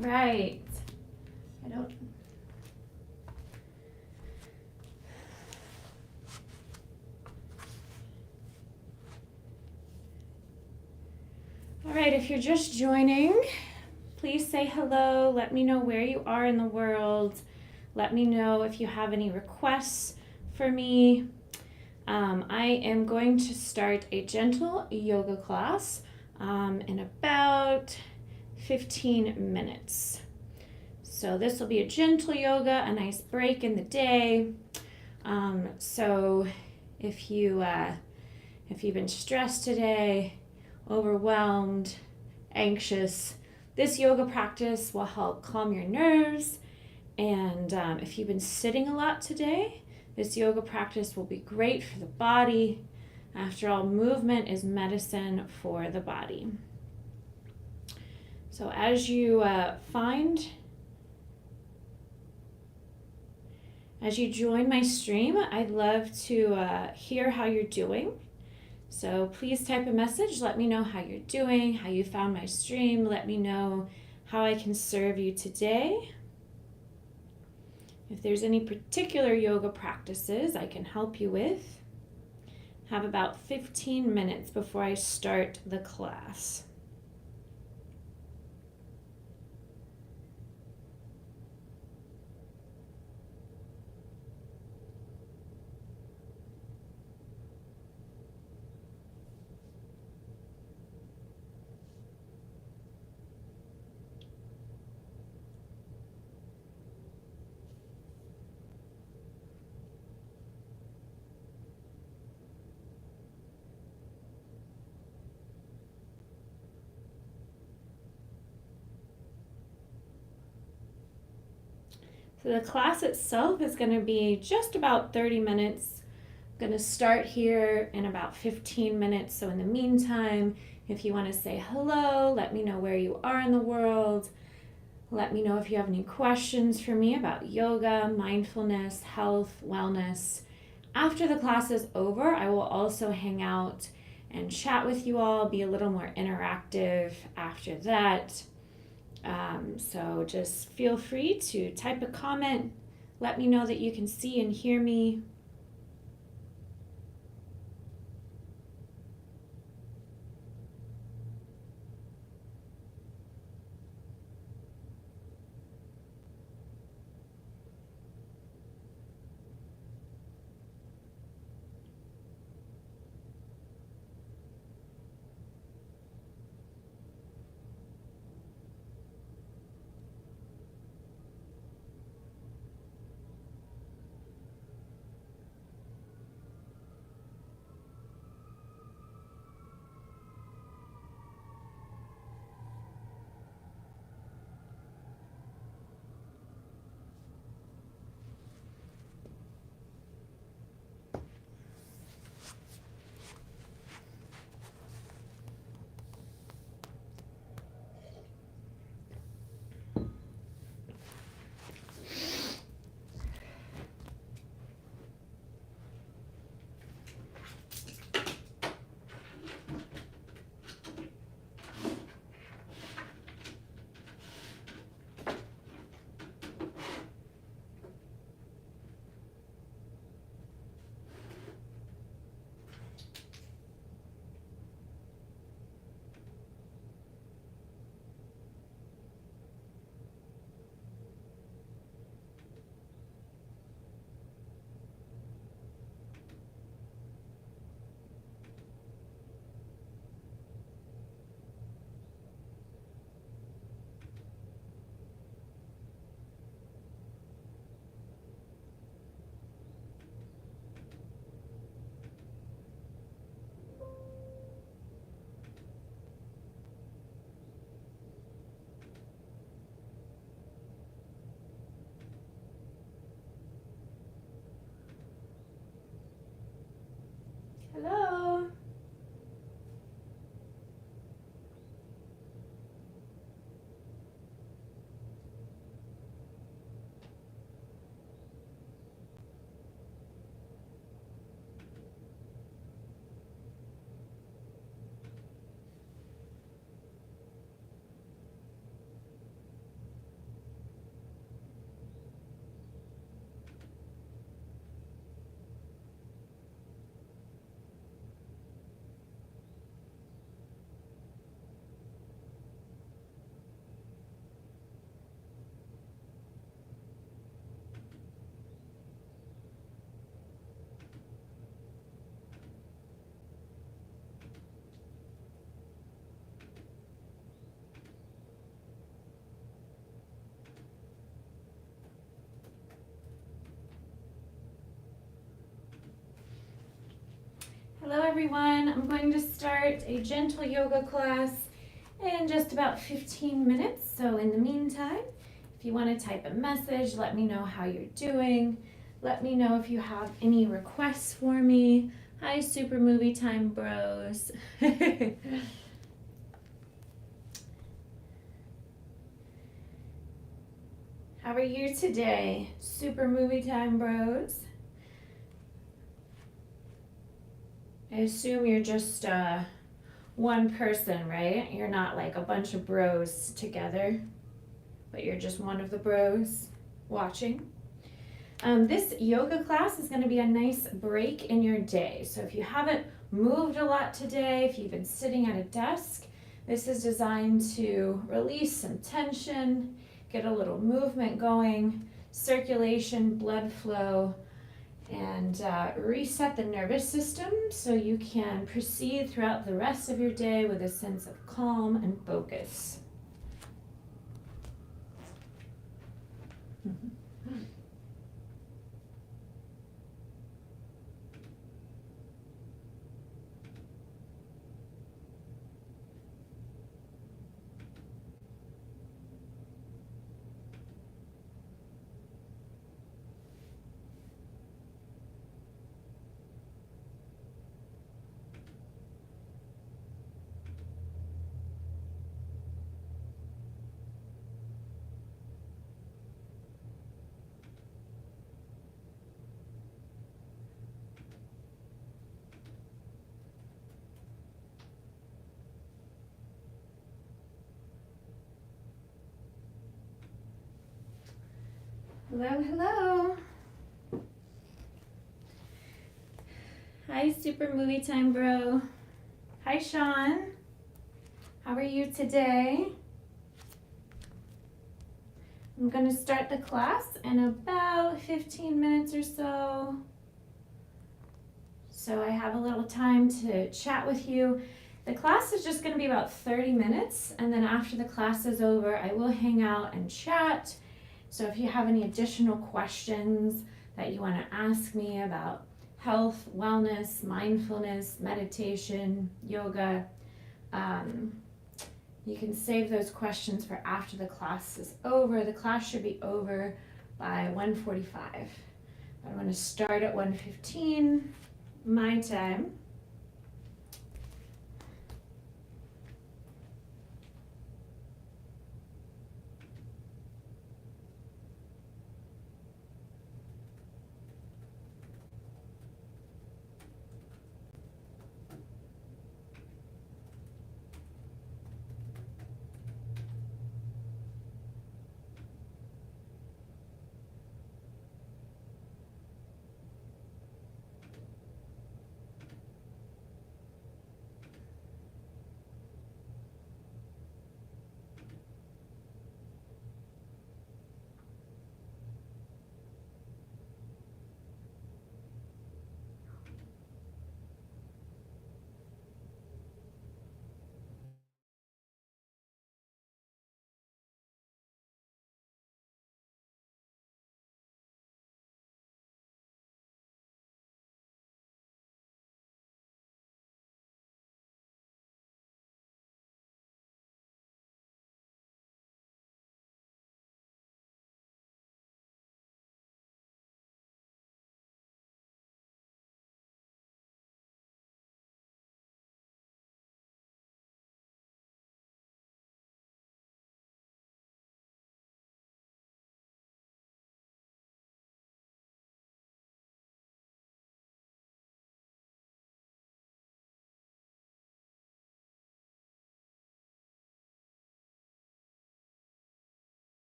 right. I don't. All right, if you're just joining, please say hello. Let me know where you are in the world. Let me know if you have any requests for me. I am going to start a gentle yoga class in about 15 minutes. So this will be a gentle yoga, a nice break in the day. So if you've been stressed today, overwhelmed, anxious, this yoga practice will help calm your nerves. And if you've been sitting a lot today, this yoga practice will be great for the body. After all, movement is medicine for the body. So as you join my stream, I'd love to hear how you're doing. So please type a message. Let me know how you're doing, how you found my stream. Let me know how I can serve you today. If there's any particular yoga practices I can help you with. Have about 15 minutes before I start the class. So the class itself is going to be just about 30 minutes. I'm going to start here in about 15 minutes. So in the meantime, if you want to say hello, let me know where you are in the world. Let me know if you have any questions for me about yoga, mindfulness, health, wellness. After the class is over, I will also hang out and chat with you all, be a little more interactive after that. So just feel free to type a comment. Let me know that you can see and hear me. Hello. Hello everyone, I'm going to start a gentle yoga class in just about 15 minutes. So in the meantime, if you want to type a message, let me know how you're doing. Let me know if you have any requests for me. Hi Super Movie Time Bros. How are you today, Super Movie Time Bros? I assume you're just one person, right? You're not like a bunch of bros together, but you're just one of the bros watching. This yoga class is going to be a nice break in your day. So if you haven't moved a lot today, if you've been sitting at a desk, this is designed to release some tension, get a little movement going, circulation, blood flow, and reset the nervous system so you can proceed throughout the rest of your day with a sense of calm and focus. Hello, hello. Hi, Super Movie Time Bro. Hi, Sean. How are you today? I'm going to start the class in about 15 minutes or so. So I have a little time to chat with you. The class is just going to be about 30 minutes, and then after the class is over, I will hang out and chat. So if you have any additional questions that you want to ask me about health, wellness, mindfulness, meditation, yoga, you can save those questions for after the class is over. The class should be over by 1:45. I'm going to start at 1:15 my time.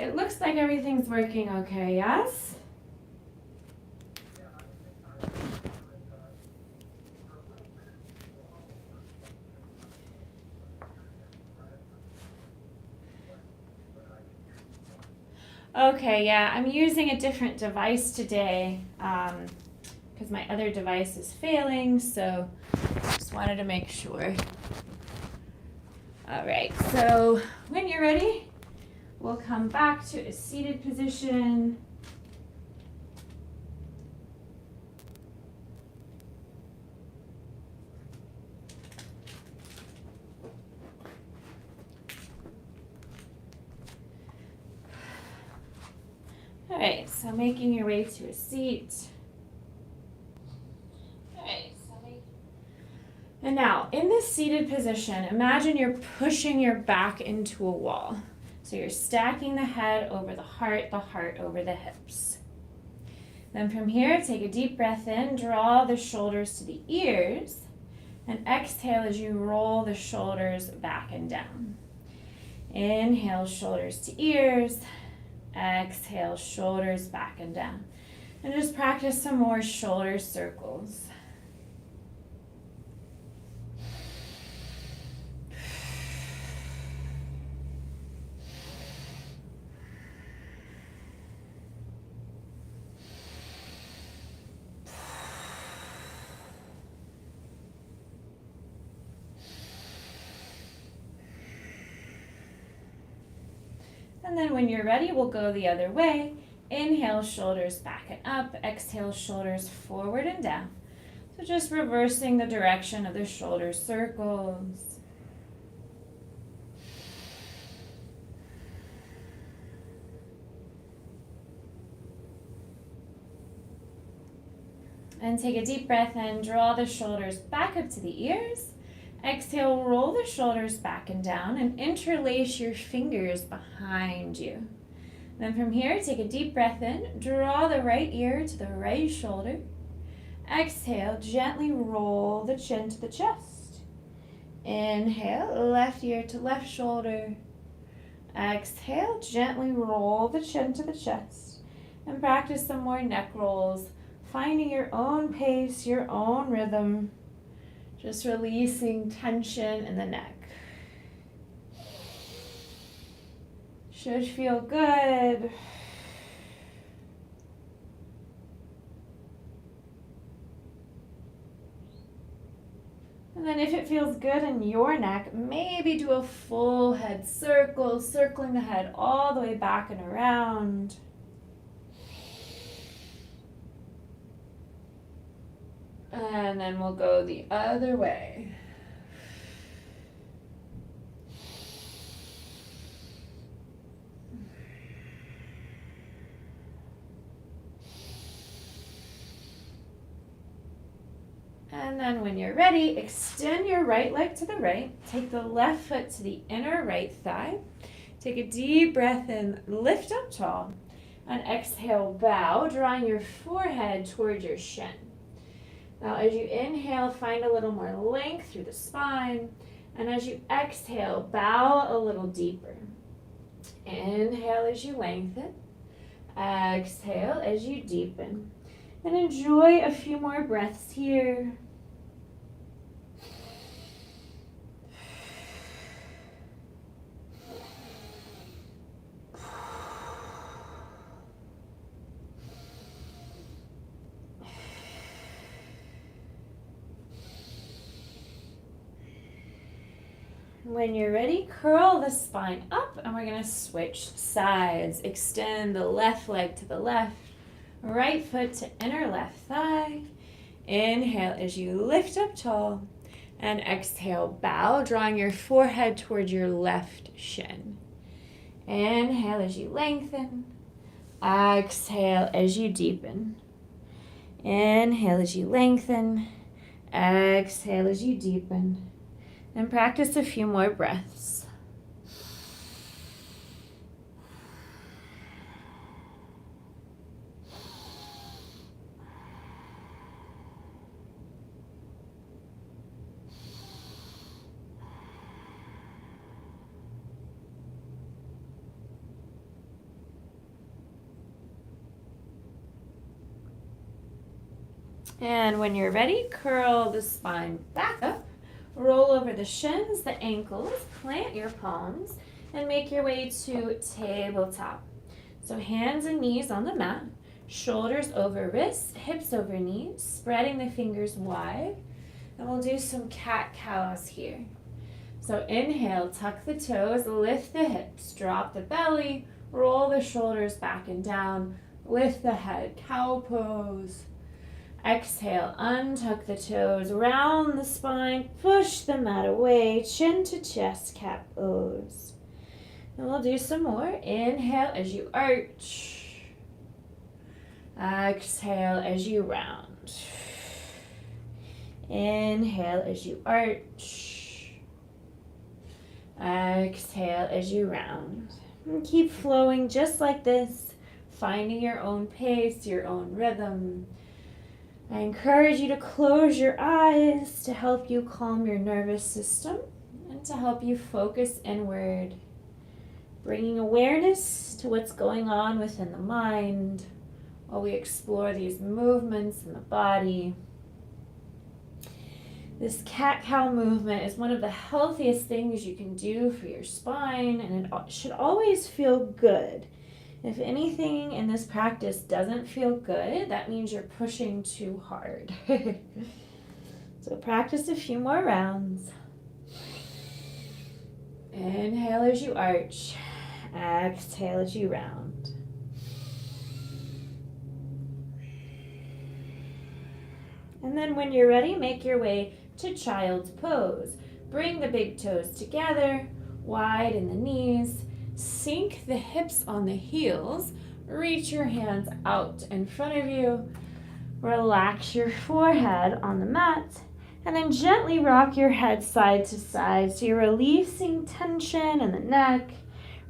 it looks like everything's working okay, yes? Okay, yeah, I'm using a different device today because my other device is failing, so just wanted to make sure. All right, so when you're ready, we'll come back to a seated position. All right, so making your way to a seat. And now, in this seated position, imagine you're pushing your back into a wall. So you're stacking the head over the heart over the hips. Then from here, take a deep breath in, draw the shoulders to the ears, and exhale as you roll the shoulders back and down. Inhale, shoulders to ears. Exhale, shoulders back and down. And just practice some more shoulder circles. And then when you're ready, we'll go the other way. Inhale, shoulders back and up. Exhale, shoulders forward and down. So just reversing the direction of the shoulder circles. And take a deep breath in, draw the shoulders back up to the ears. Exhale, roll the shoulders back and down and interlace your fingers behind you. Then from here, take a deep breath in, draw the right ear to the right shoulder. Exhale, gently roll the chin to the chest. Inhale, left ear to left shoulder. Exhale, gently roll the chin to the chest. And practice some more neck rolls, finding your own pace, your own rhythm. Just releasing tension in the neck. Should feel good. And then if it feels good in your neck, maybe do a full head circle, circling the head all the way back and around. And then we'll go the other way. And then when you're ready, extend your right leg to the right. Take the left foot to the inner right thigh. Take a deep breath in, lift up tall. And exhale, bow, drawing your forehead towards your shin. Now as you inhale, find a little more length through the spine. And as you exhale, bow a little deeper. Inhale as you lengthen. Exhale as you deepen. And enjoy a few more breaths here. When you're ready, curl the spine up and we're going to switch sides. Extend the left leg to the left, right foot to inner left thigh. Inhale as you lift up tall and exhale, bow, drawing your forehead towards your left shin. Inhale as you lengthen. Exhale as you deepen. Inhale as you lengthen. Exhale as you deepen. And practice a few more breaths. And when you're ready, curl the spine back up, roll over the shins, the ankles, plant your palms, and make your way to tabletop. So hands and knees on the mat, shoulders over wrists, hips over knees, spreading the fingers wide. And we'll do some cat-cows here. So inhale, tuck the toes, lift the hips, drop the belly, roll the shoulders back and down, lift the head, cow pose. Exhale, untuck the toes, round the spine, push the mat away, chin to chest, cat pose. And we'll do some more. Inhale as you arch. Exhale as you round. Inhale as you arch. Exhale as you round. And keep flowing just like this, finding your own pace, your own rhythm. I encourage you to close your eyes to help you calm your nervous system and to help you focus inward, bringing awareness to what's going on within the mind while we explore these movements in the body. This cat-cow movement is one of the healthiest things you can do for your spine, and it should always feel good. If anything in this practice doesn't feel good, that means you're pushing too hard. So practice a few more rounds. Inhale as you arch. Exhale as you round. And then when you're ready, make your way to child's pose. Bring the big toes together, widen the knees. Sink the hips on the heels, reach your hands out in front of you, relax your forehead on the mat, and then gently rock your head side to side. So you're releasing tension in the neck,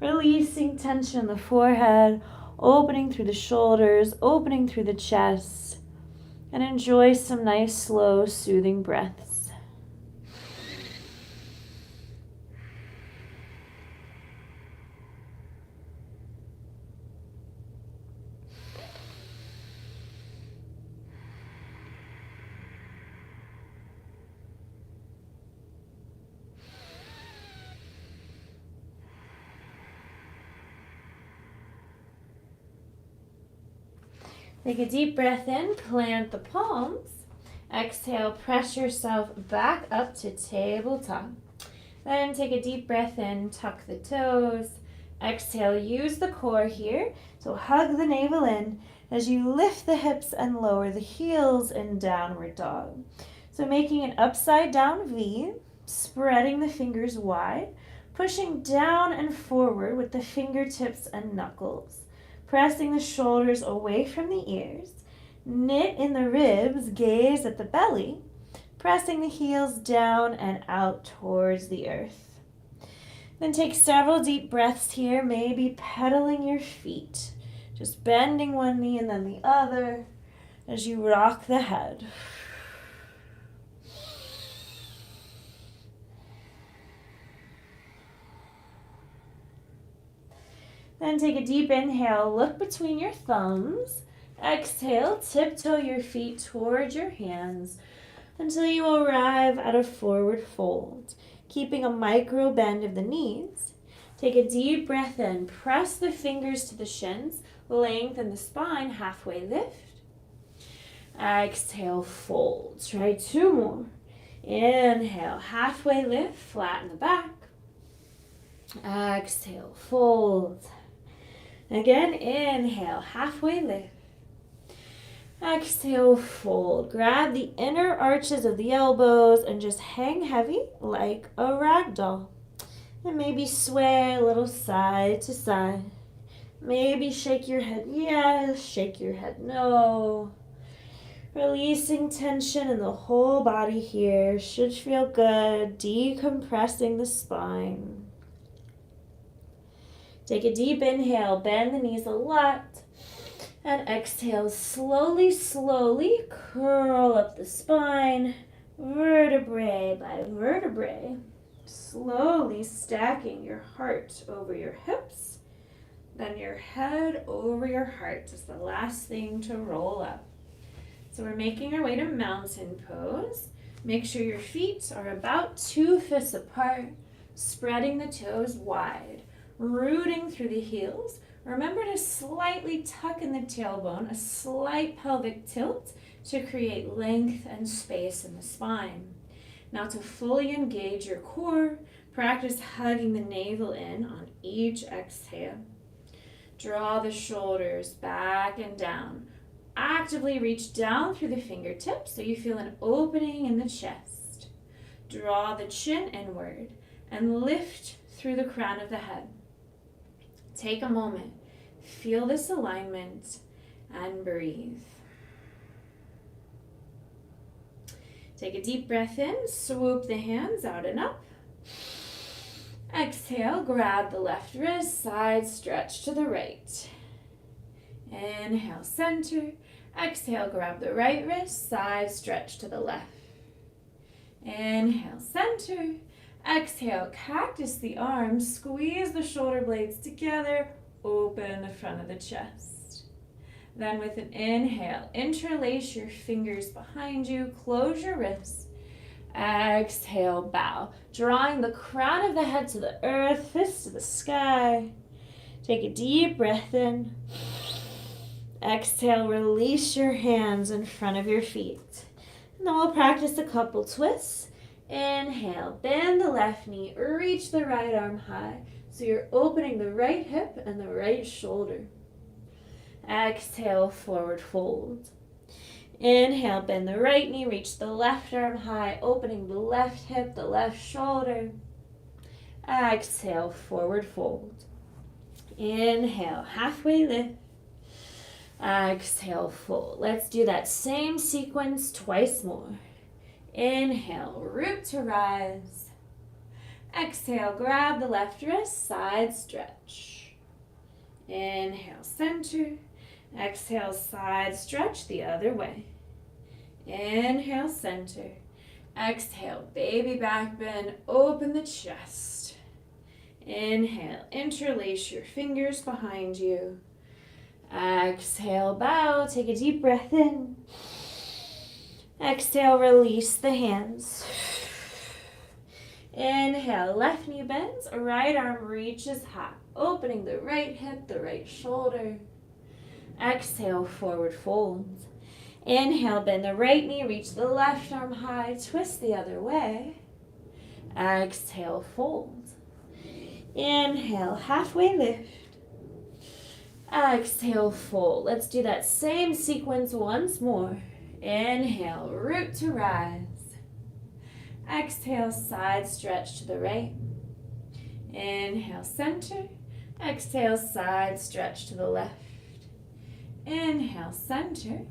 releasing tension in the forehead, opening through the shoulders, opening through the chest, and enjoy some nice, slow, soothing breaths. Take a deep breath in, plant the palms. Exhale, press yourself back up to tabletop. Then take a deep breath in, tuck the toes. Exhale, use the core here. So hug the navel in as you lift the hips and lower the heels in downward dog. So making an upside down V, spreading the fingers wide, pushing down and forward with the fingertips and knuckles. Pressing the shoulders away from the ears, knit in the ribs, gaze at the belly, pressing the heels down and out towards the earth. Then take several deep breaths here, maybe pedaling your feet, just bending one knee and then the other as you rock the head. Then take a deep inhale, look between your thumbs. Exhale, tiptoe your feet towards your hands until you arrive at a forward fold, keeping a micro bend of the knees. Take a deep breath in, press the fingers to the shins, lengthen the spine, halfway lift. Exhale, fold. Try two more. Inhale, halfway lift, flatten the back. Exhale, fold. Again, inhale, halfway lift. Exhale, fold. Grab the inner arches of the elbows and just hang heavy like a rag doll. And maybe sway a little side to side. Maybe shake your head yes, shake your head no. Releasing tension in the whole body here. Should feel good. Decompressing the spine. Take a deep inhale, bend the knees a lot, and exhale, slowly, slowly curl up the spine, vertebrae by vertebrae, slowly stacking your heart over your hips, then your head over your heart is the last thing to roll up. So we're making our way to mountain pose. Make sure your feet are about 2 fists apart, spreading the toes wide, rooting through the heels. Remember to slightly tuck in the tailbone, a slight pelvic tilt to create length and space in the spine. Now to fully engage your core, practice hugging the navel in on each exhale. Draw the shoulders back and down. Actively reach down through the fingertips so you feel an opening in the chest. Draw the chin inward and lift through the crown of the head. Take a moment, feel this alignment, and breathe. Take a deep breath in, swoop the hands out and up. Exhale, grab the left wrist, side stretch to the right. Inhale, center. Exhale, grab the right wrist, side stretch to the left. Inhale, center. Exhale, cactus the arms, squeeze the shoulder blades together, open the front of the chest. Then with an inhale, interlace your fingers behind you, close your wrists. Exhale, bow, drawing the crown of the head to the earth, fists to the sky. Take a deep breath in. Exhale, release your hands in front of your feet. And then we'll practice a couple twists. Inhale, bend the left knee, reach the right arm high. So you're opening the right hip and the right shoulder. Exhale, forward fold. Inhale, bend the right knee, reach the left arm high, opening the left hip, the left shoulder. Exhale, forward fold. Inhale, halfway lift. Exhale, fold. Let's do that same sequence twice more. Inhale, root to rise. Exhale, grab the left wrist, side stretch. Inhale, center. Exhale, side stretch the other way. Inhale, center. Exhale, baby back bend, open the chest. Inhale, interlace your fingers behind you. Exhale, bow, take a deep breath in. Exhale, release the hands. Inhale, left knee bends, right arm reaches high, opening the right hip, the right shoulder. Exhale, forward fold. Inhale, bend the right knee, reach the left arm high, twist the other way. Exhale, fold. Inhale, halfway lift. Exhale, fold. Let's do that same sequence once more. Inhale, root to rise. Exhale, side stretch to the right. Inhale, center. Exhale, side stretch to the left. Inhale, center.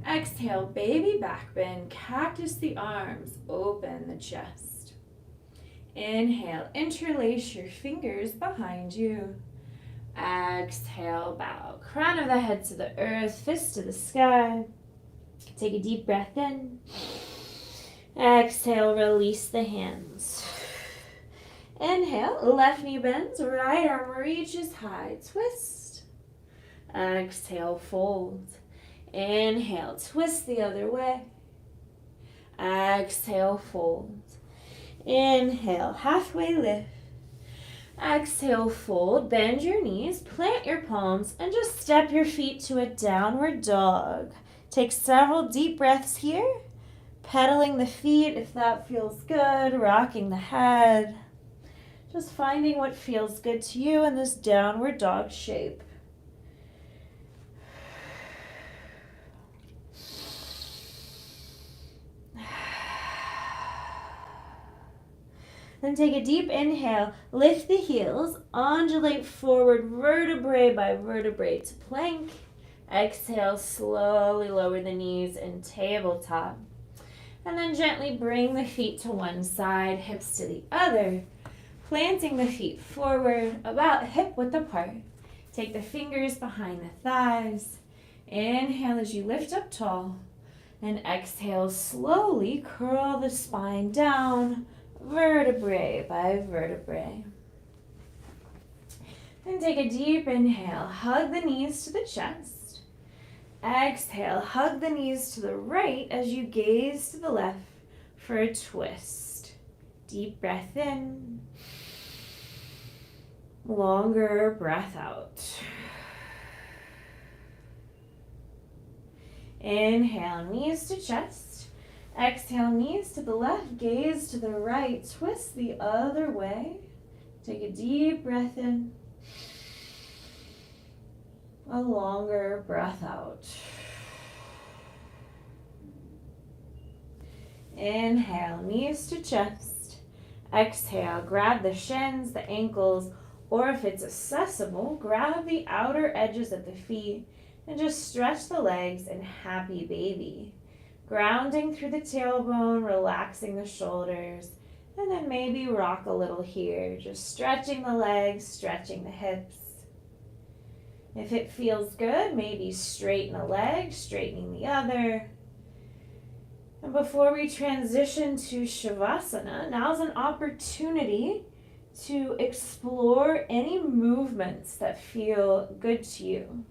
Exhale, baby back bend, cactus the arms, open the chest. Inhale, interlace your fingers behind you. Exhale, bow, crown of the head to the earth, fist to the sky. Take a deep breath in. Exhale, release the hands. Inhale, left knee bends, right arm reaches high, twist. Exhale, fold. Inhale, twist the other way. Exhale, fold. Inhale, halfway lift. Exhale, fold, bend your knees, plant your palms, and just step your feet to a downward dog. Take several deep breaths here, pedaling the feet if that feels good, rocking the head. Just finding what feels good to you in this downward dog shape. Then take a deep inhale, lift the heels, undulate forward vertebrae by vertebrae to plank. Exhale, slowly lower the knees in tabletop. And then gently bring the feet to one side, hips to the other. Planting the feet forward, about hip width apart. Take the fingers behind the thighs. Inhale as you lift up tall. And exhale, slowly curl the spine down, vertebrae by vertebrae. And take a deep inhale. Hug the knees to the chest. Exhale, hug the knees to the right as you gaze to the left for a twist. Deep breath in. Longer breath out. Inhale, knees to chest. Exhale, knees to the left, gaze to the right, twist the other way. Take a deep breath in. A longer breath out. Inhale, knees to chest. Exhale, grab the shins, the ankles, or if it's accessible, grab the outer edges of the feet and just stretch the legs in happy baby. Grounding through the tailbone, relaxing the shoulders, and then maybe rock a little here, just stretching the legs, stretching the hips. If it feels good, maybe straighten a leg, straightening the other. And before we transition to Shavasana, now's an opportunity to explore any movements that feel good to you.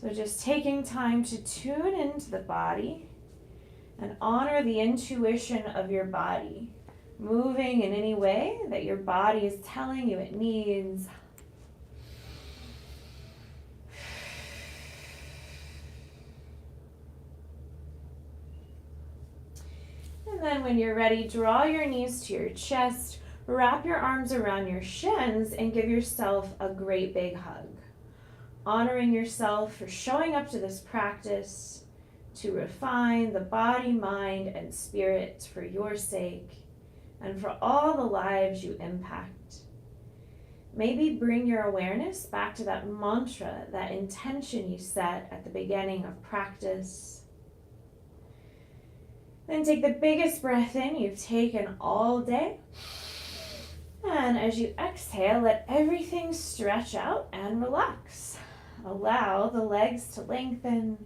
So just taking time to tune into the body and honor the intuition of your body, moving in any way that your body is telling you it needs. And then when you're ready, draw your knees to your chest, wrap your arms around your shins, and give yourself a great big hug. Honoring yourself for showing up to this practice to refine the body, mind, and spirit for your sake and for all the lives you impact. Maybe bring your awareness back to that mantra, that intention you set at the beginning of practice. Then take the biggest breath in you've taken all day. And as you exhale, let everything stretch out and relax. Allow the legs to lengthen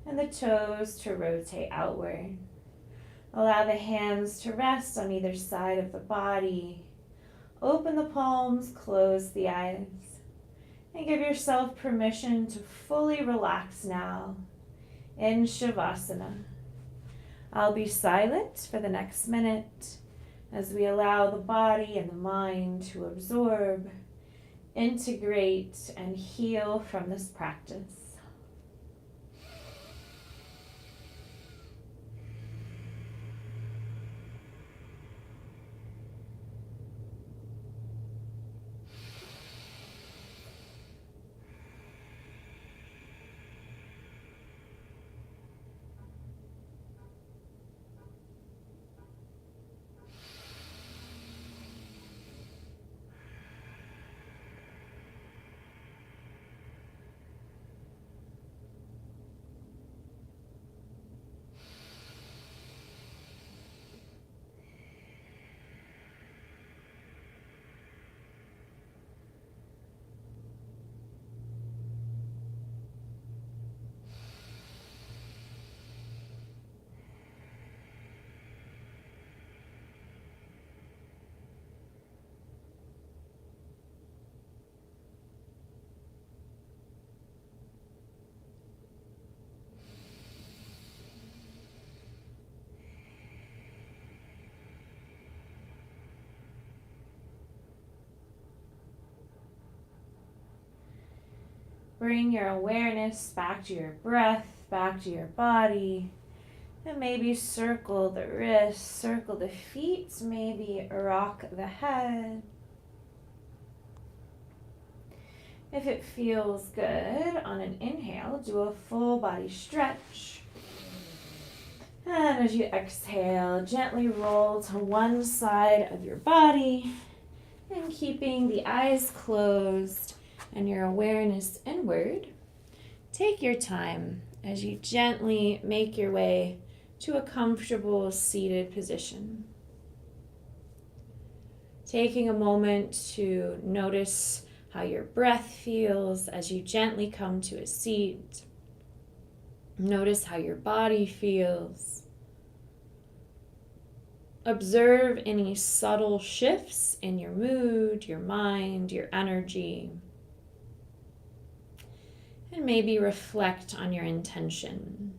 and the toes to rotate outward. Allow the hands to rest on either side of the body. Open the palms, close the eyes, and give yourself permission to fully relax now in Shavasana. I'll be silent for the next minute as we allow the body and the mind to absorb, integrate, and heal from this practice. Bring your awareness back to your breath, back to your body, and maybe circle the wrists, circle the feet, maybe rock the head. If it feels good, on an inhale, do a full body stretch. And as you exhale, gently roll to one side of your body and keeping the eyes closed and your awareness inward, take your time as you gently make your way to a comfortable seated position. Taking a moment to notice how your breath feels as you gently come to a seat. Notice how your body feels. Observe any subtle shifts in your mood, your mind, your energy. And maybe reflect on your intention.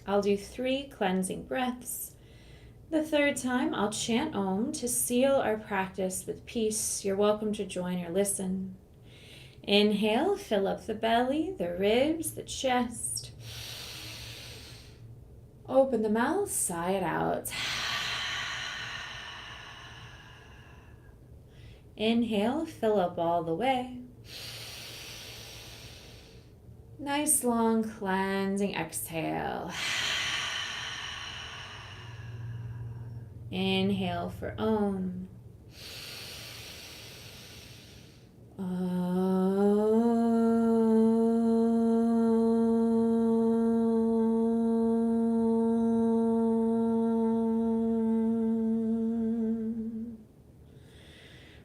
I'll do 3 cleansing breaths. The third time, I'll chant Om to seal our practice with peace. You're welcome to join or listen. Inhale, fill up the belly, the ribs, the chest. Open the mouth, sigh it out. Inhale, fill up all the way. Nice long cleansing exhale. Inhale for Om.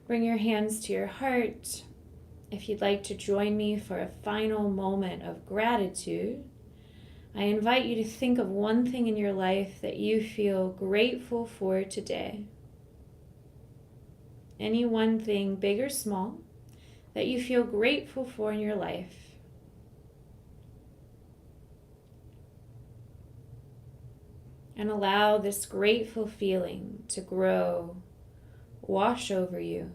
Bring your hands to your heart. If you'd like to join me for a final moment of gratitude, I invite you to think of one thing in your life that you feel grateful for today. Any one thing, big or small, that you feel grateful for in your life. And allow this grateful feeling to grow, wash over you.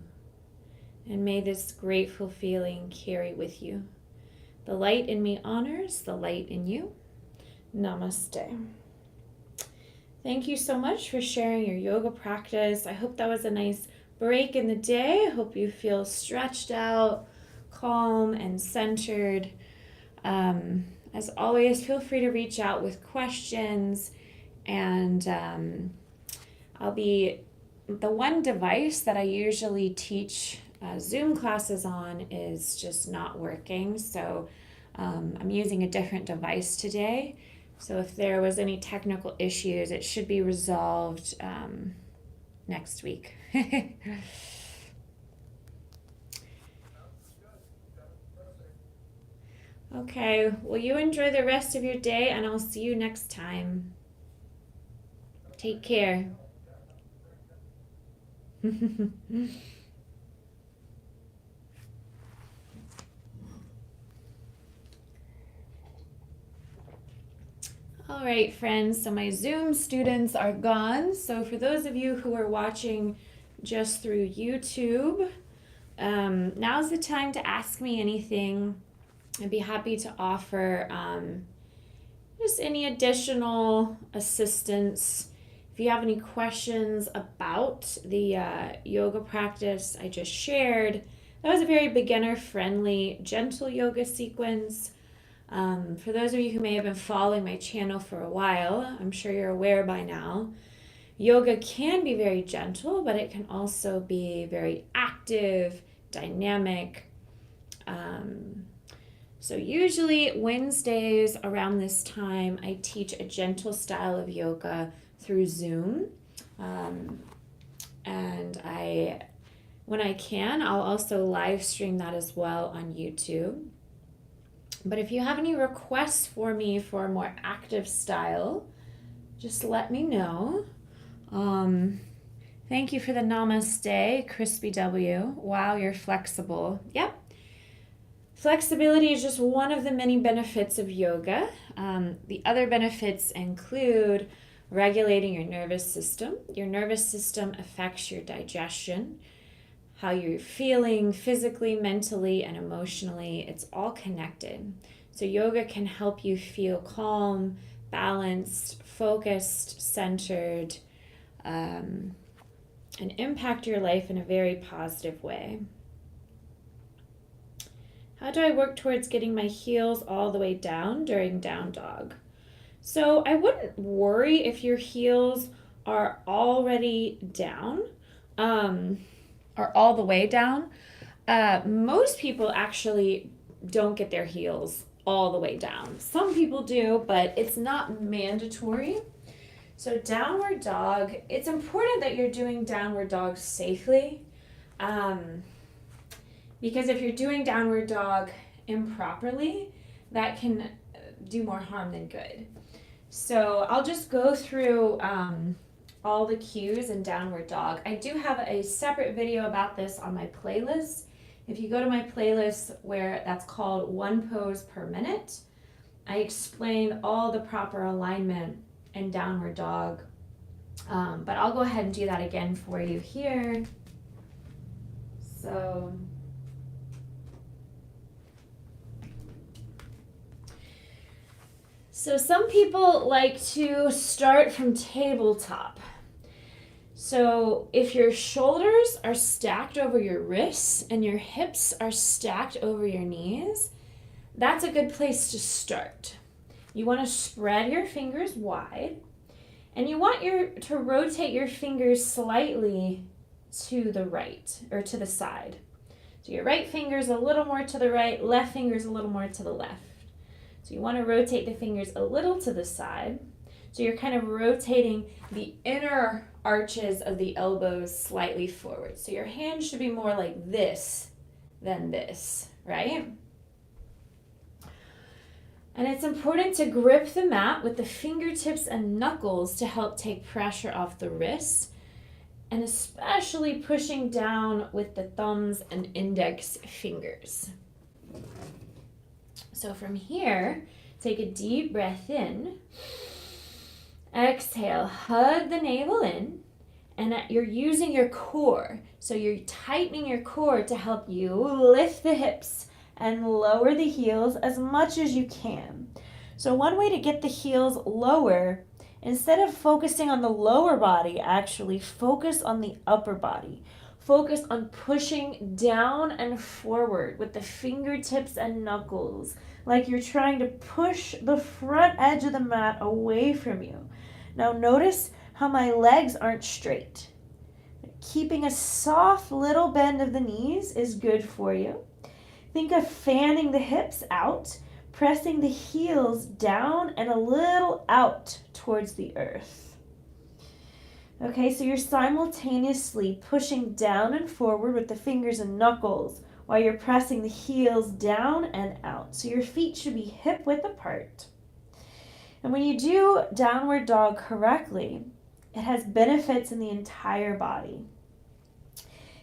And may this grateful feeling carry with you. The light in me honors the light in you. Namaste. Thank you so much for sharing your yoga practice. I hope that was a nice break in the day. I hope you feel stretched out, calm, and centered. As always, feel free to reach out with questions, and the one device that I usually teach Zoom classes on is just not working, so I'm using a different device today. So if there was any technical issues, it should be resolved next week. Okay, well, you enjoy the rest of your day, and I'll see you next time. Take care. All right, friends, so my Zoom students are gone. So for those of you who are watching just through YouTube, now's the time to ask me anything. I'd be happy to offer just any additional assistance. If you have any questions about the yoga practice I just shared, that was a very beginner-friendly, gentle yoga sequence. For those of you who may have been following my channel for a while, I'm sure you're aware by now, yoga can be very gentle, but it can also be very active, dynamic. So usually Wednesdays around this time, I teach a gentle style of yoga through Zoom. And when I can, I'll also live stream that as well on YouTube. But if you have any requests for me for a more active style, just let me know. Thank you for the namaste, Crispy W. Wow, you're flexible. Yep. Flexibility is just one of the many benefits of yoga. The other benefits include regulating your nervous system. Your nervous system affects your digestion, how you're feeling physically, mentally, and emotionally. It's all connected. So yoga can help you feel calm, balanced, focused, centered, and impact your life in a very positive way. How do I work towards getting my heels all the way down during down dog? So I wouldn't worry if your heels are already down, or all the way down. Most people actually don't get their heels all the way down. Some people do, but it's not mandatory. So downward dog, it's important that you're doing downward dog safely. Because if you're doing downward dog improperly, that can do more harm than good. So I'll just go through all the cues in downward dog. I do have a separate video about this on my playlist. If you go to my playlist where that's called One Pose Per Minute, I explain all the proper alignment in downward dog. But I'll go ahead and do that again for you here. So some people like to start from tabletop. So if your shoulders are stacked over your wrists and your hips are stacked over your knees, that's a good place to start. You want to spread your fingers wide, and you want to rotate your fingers slightly to the right or to the side. So your right finger's a little more to the right, left finger's a little more to the left. So you want to rotate the fingers a little to the side. So you're kind of rotating the inner arches of the elbows slightly forward. So your hand should be more like this than this, right? And it's important to grip the mat with the fingertips and knuckles to help take pressure off the wrists, and especially pushing down with the thumbs and index fingers. So from here, take a deep breath in. Exhale, hug the navel in, and you're using your core. So you're tightening your core to help you lift the hips and lower the heels as much as you can. So one way to get the heels lower, instead of focusing on the lower body, actually focus on the upper body. Focus on pushing down and forward with the fingertips and knuckles, like you're trying to push the front edge of the mat away from you. Now notice how my legs aren't straight. Keeping a soft little bend of the knees is good for you. Think of fanning the hips out, pressing the heels down and a little out towards the earth. Okay, so you're simultaneously pushing down and forward with the fingers and knuckles while you're pressing the heels down and out. So your feet should be hip width apart. And when you do downward dog correctly, it has benefits in the entire body.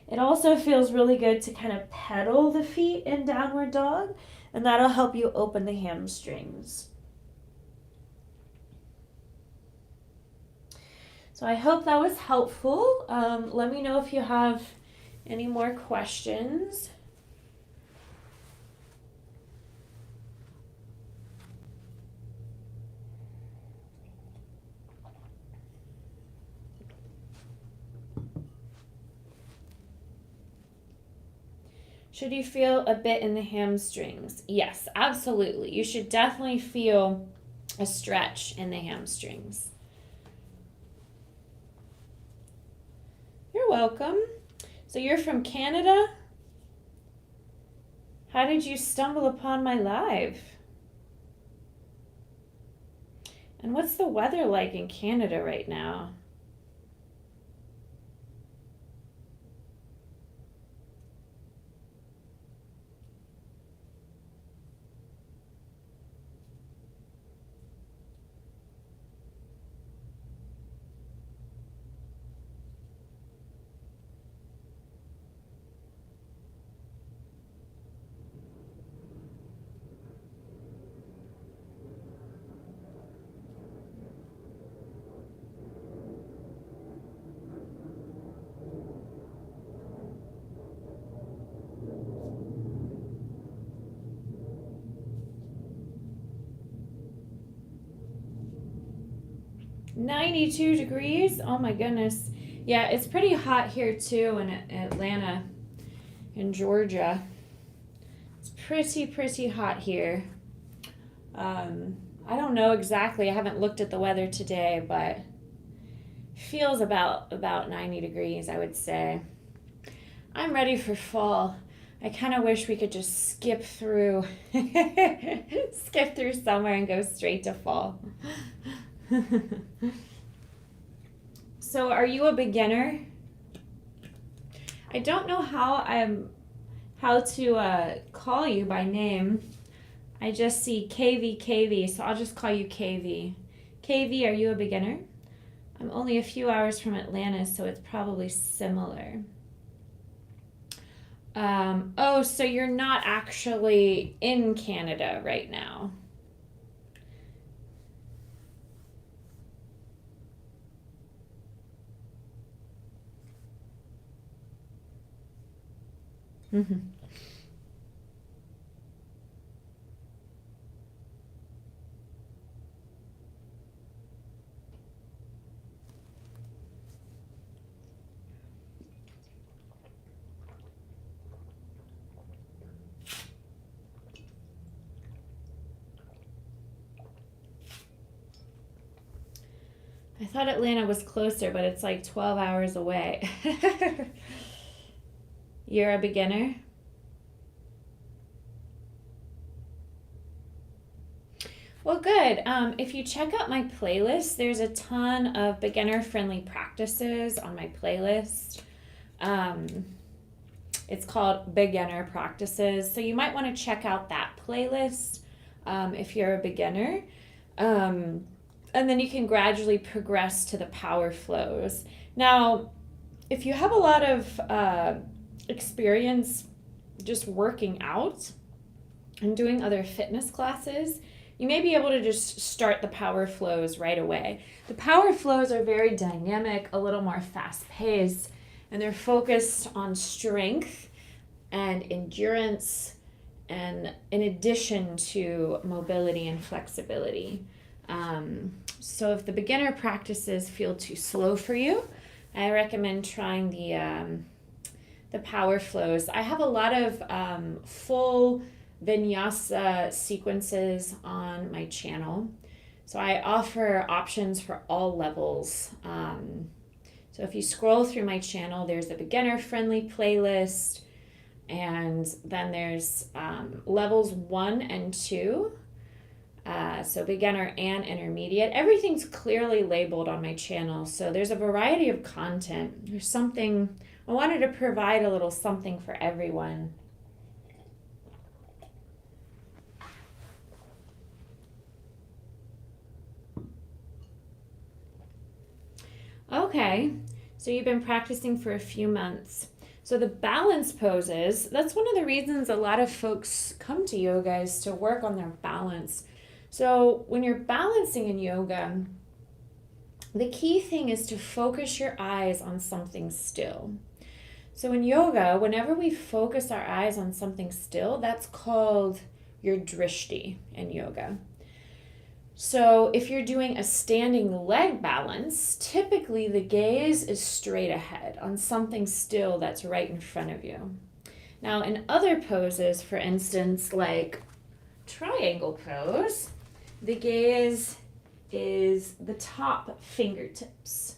It also feels really good to kind of pedal the feet in downward dog, and that'll help you open the hamstrings. So I hope that was helpful. Let me know if you have any more questions. Should you feel a bit in the hamstrings? Yes, absolutely. You should definitely feel a stretch in the hamstrings. You're welcome. So you're from Canada? How did you stumble upon my live? And what's the weather like in Canada right now? $92 degrees. Oh my goodness. Yeah, it's pretty hot here too in Atlanta, in Georgia. It's pretty hot here. I don't know exactly. I haven't looked at the weather today, but feels about 90 degrees, I would say. I'm ready for fall. I kind of wish we could just skip through summer and go straight to fall. So are you a beginner? I don't know how to call you by name. I just see KV, so I'll just call you KV. KV, are you a beginner? I'm only a few hours from Atlanta, so it's probably similar. Oh, so you're not actually in Canada right now. Mm-hmm. I thought Atlanta was closer, but it's like 12 hours away. You're a beginner? Well, good. If you check out my playlist, there's a ton of beginner-friendly practices on my playlist. Um, it's called Beginner Practices. So you might want to check out that playlist if you're a beginner. And then you can gradually progress to the power flows. Now, if you have a lot of experience just working out and doing other fitness classes, you may be able to just start the power flows right away. The power flows are very dynamic, a little more fast paced, and they're focused on strength and endurance, and in addition to mobility and flexibility. So if the beginner practices feel too slow for you, I recommend trying the power flows. I have a lot of full vinyasa sequences on my channel. So I offer options for all levels. So if you scroll through my channel, there's a beginner-friendly playlist, and then there's levels 1 and 2. So beginner and intermediate. Everything's clearly labeled on my channel. So there's a variety of content. There's something, I wanted to provide a little something for everyone. Okay, so you've been practicing for a few months. So the balance poses, that's one of the reasons a lot of folks come to yoga is to work on their balance. So when you're balancing in yoga, the key thing is to focus your eyes on something still. So in yoga, whenever we focus our eyes on something still, that's called your drishti in yoga. So if you're doing a standing leg balance, typically the gaze is straight ahead on something still that's right in front of you. Now in other poses, for instance, like triangle pose, the gaze is the top fingertips.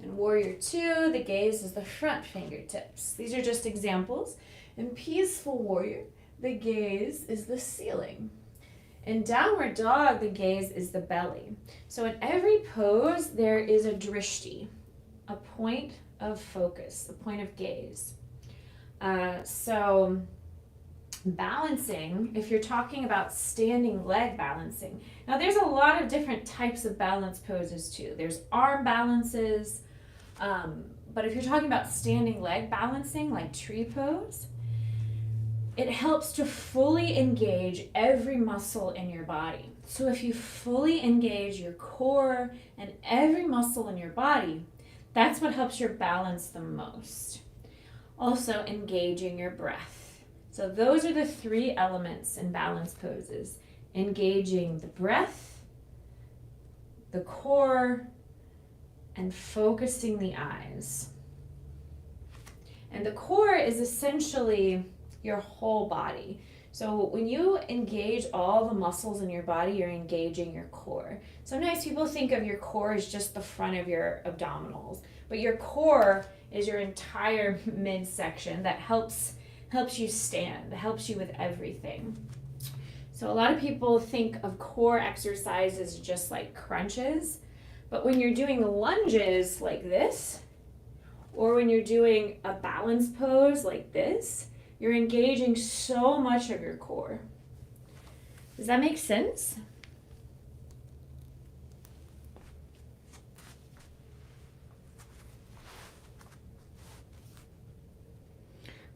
In Warrior 2, the gaze is the front fingertips. These are just examples. In Peaceful Warrior, the gaze is the ceiling. In Downward Dog, the gaze is the belly. So in every pose, there is a drishti, a point of focus, a point of gaze. So balancing, if you're talking about standing leg balancing, now there's a lot of different types of balance poses too. There's arm balances, but if you're talking about standing leg balancing, like tree pose, it helps to fully engage every muscle in your body. So if you fully engage your core and every muscle in your body, that's what helps your balance the most. Also engaging your breath. So those are the 3 elements in balance poses: engaging the breath, the core, and focusing the eyes. And the core is essentially your whole body. So when you engage all the muscles in your body, you're engaging your core. Sometimes people think of your core as just the front of your abdominals, but your core is your entire midsection that helps you stand, helps you with everything. So a lot of people think of core exercises just like crunches, but when you're doing lunges like this, or when you're doing a balance pose like this, you're engaging so much of your core. Does that make sense?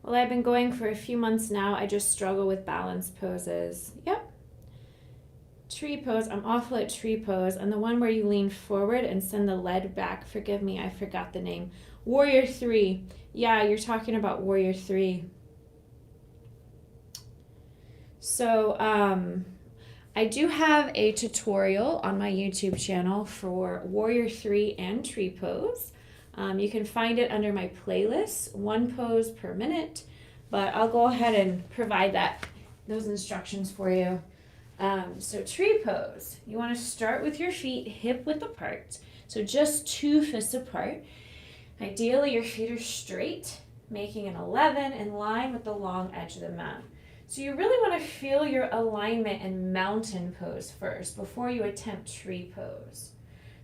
Well, I've been going for a few months now. I just struggle with balance poses. Yep. Tree pose. I'm awful at tree pose. And the one where you lean forward and send the lead back. Forgive me, I forgot the name. Warrior 3. Yeah, you're talking about Warrior 3. So, I do have a tutorial on my YouTube channel for Warrior 3 and tree pose. You can find it under my playlist, 1 pose per minute, but I'll go ahead and provide those instructions for you. So tree pose, you want to start with your feet hip width apart, so just 2 fists apart. Ideally, your feet are straight, making an 11 in line with the long edge of the mat. So you really want to feel your alignment in mountain pose first before you attempt tree pose.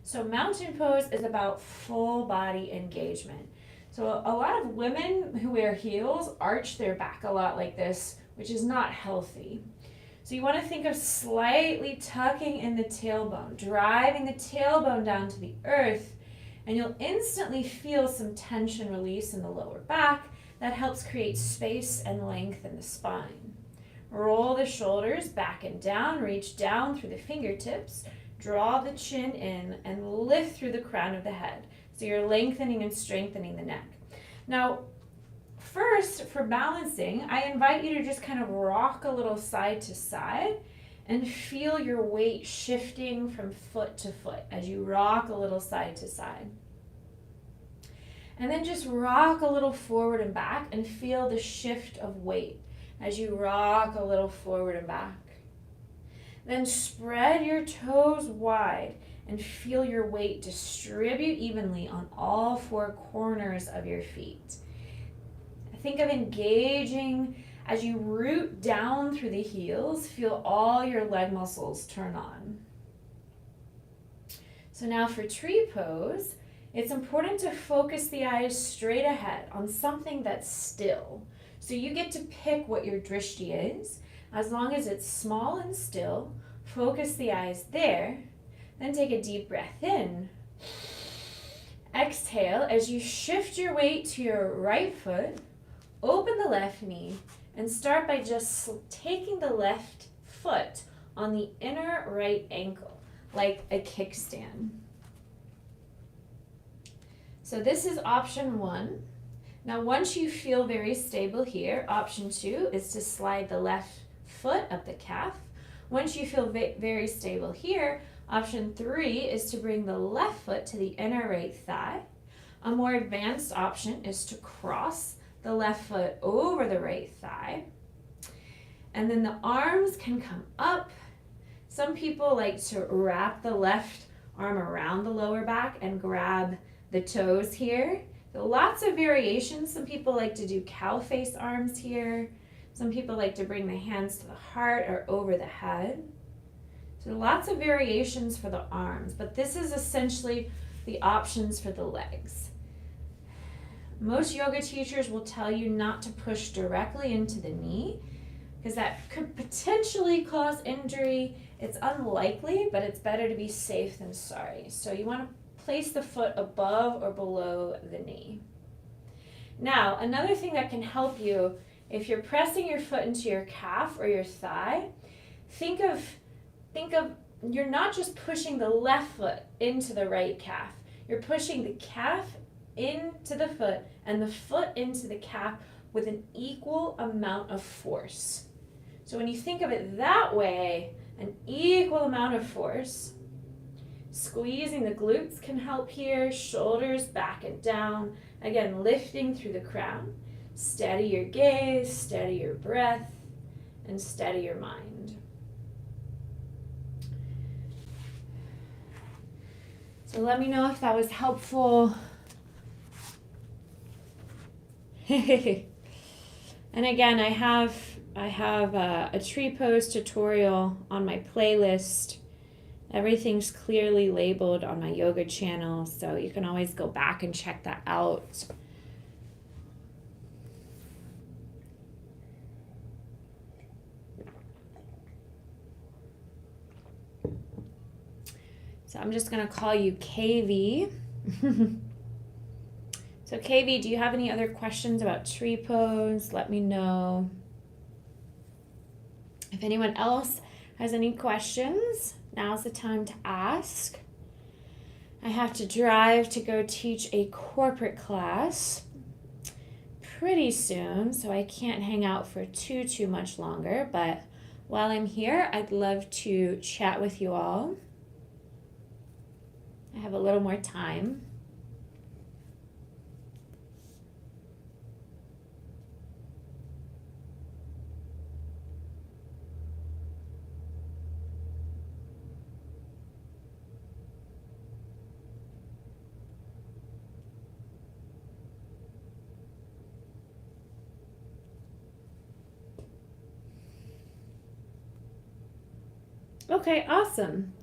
So mountain pose is about full body engagement. So a lot of women who wear heels arch their back a lot like this, which is not healthy. So you want to think of slightly tucking in the tailbone, driving the tailbone down to the earth, and you'll instantly feel some tension release in the lower back that helps create space and length in the spine. Roll the shoulders back and down, reach down through the fingertips, draw the chin in, and lift through the crown of the head. So you're lengthening and strengthening the neck. Now, first, for balancing, I invite you to just kind of rock a little side to side and feel your weight shifting from foot to foot as you rock a little side to side. And then just rock a little forward and back and feel the shift of weight as you rock a little forward and back. Then spread your toes wide and feel your weight distribute evenly on all 4 corners of your feet. Think of engaging as you root down through the heels. Feel all your leg muscles turn on. So now for tree pose, it's important to focus the eyes straight ahead on something that's still. So you get to pick what your drishti is. As long as it's small and still, focus the eyes there. Then take a deep breath in. Exhale as you shift your weight to your right foot. Open the left knee and start by just taking the left foot on the inner right ankle, like a kickstand. So this is option 1. Now once you feel very stable here, option 2 is to slide the left foot up the calf. Once you feel very stable here, option 3 is to bring the left foot to the inner right thigh. A more advanced option is to cross the left foot over the right thigh. And then the arms can come up. Some people like to wrap the left arm around the lower back and grab the toes here. So lots of variations. Some people like to do cow face arms here. Some people like to bring the hands to the heart or over the head. So lots of variations for the arms, but this is essentially the options for the legs. Most yoga teachers will tell you not to push directly into the knee because that could potentially cause injury. It's unlikely, but it's better to be safe than sorry. So you want to place the foot above or below the knee. Now, another thing that can help you, if you're pressing your foot into your calf or your thigh, think of you're not just pushing the left foot into the right calf. You're pushing the calf into the foot and the foot into the calf with an equal amount of force. So when you think of it that way, an equal amount of force, squeezing the glutes can help here, shoulders back and down, again lifting through the crown. Steady your gaze, steady your breath, and steady your mind. So let me know if that was helpful. And again, I have a tree pose tutorial on my playlist. Everything's clearly labeled on my yoga channel, so you can always go back and check that out. So I'm just going to call you KV. So KV, do you have any other questions about tree pose? Let me know. If anyone else has any questions, now's the time to ask. I have to drive to go teach a corporate class pretty soon, so I can't hang out for too much longer, but while I'm here, I'd love to chat with you all. I have a little more time. Okay, awesome.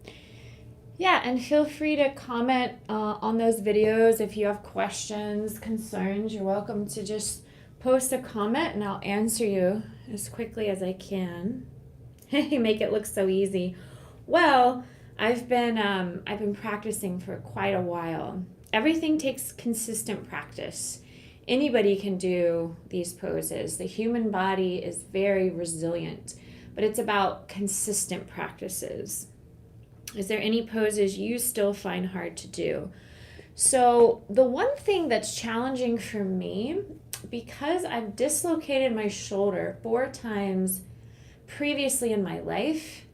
Yeah, and feel free to comment on those videos if you have questions, concerns. You're welcome to just post a comment and I'll answer you as quickly as I can. You make it look so easy. Well, I've been practicing for quite a while. Everything takes consistent practice. Anybody can do these poses. The human body is very resilient, but it's about consistent practices. Is there any poses you still find hard to do? So the one thing that's challenging for me, because I've dislocated my shoulder 4 times previously in my life,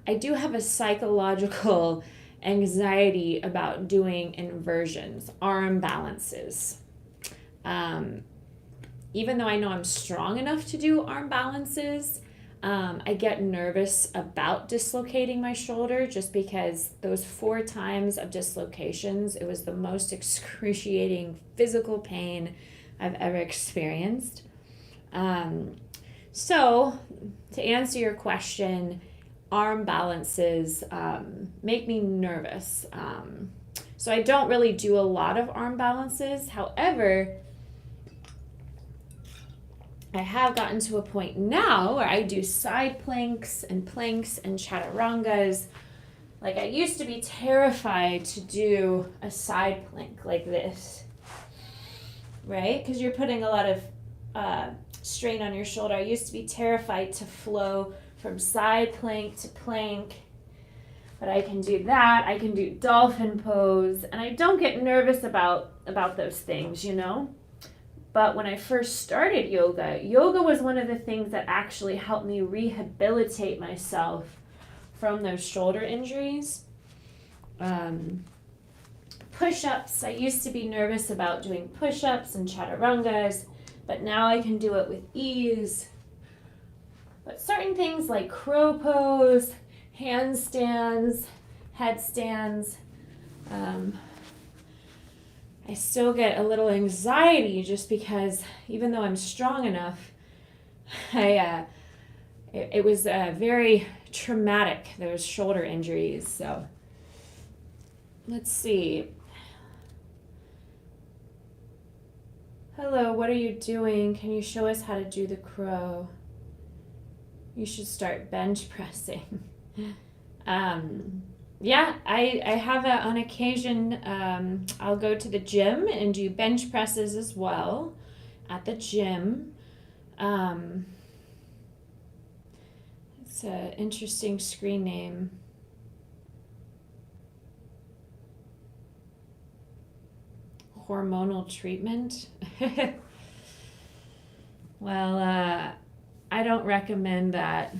I do have a psychological anxiety about doing inversions, arm balances. Even though I know I'm strong enough to do arm balances, I get nervous about dislocating my shoulder just because those 4 times of dislocations, it was the most excruciating physical pain I've ever experienced. So to answer your question, arm balances make me nervous. So I don't really do a lot of arm balances. However, I have gotten to a point now where I do side planks and chaturangas. Like, I used to be terrified to do a side plank like this, right? Because you're putting a lot of strain on your shoulder. I used to be terrified to flow from side plank to plank, but I can do that. I can do dolphin pose, and I don't get nervous about those things, you know? But when I first started yoga was one of the things that actually helped me rehabilitate myself from those shoulder injuries. Push-ups, I used to be nervous about doing push-ups and chaturangas, but now I can do it with ease. But certain things like crow pose, handstands, headstands, I still get a little anxiety just because even though I'm strong enough, it was very traumatic, those shoulder injuries. So let's see. Hello, what are you doing? Can you show us how to do the crow? You should start bench pressing. Yeah, I have on occasion, I'll go to the gym and do bench presses as well at the gym. It's an interesting screen name. Hormonal treatment. Well, I don't recommend that.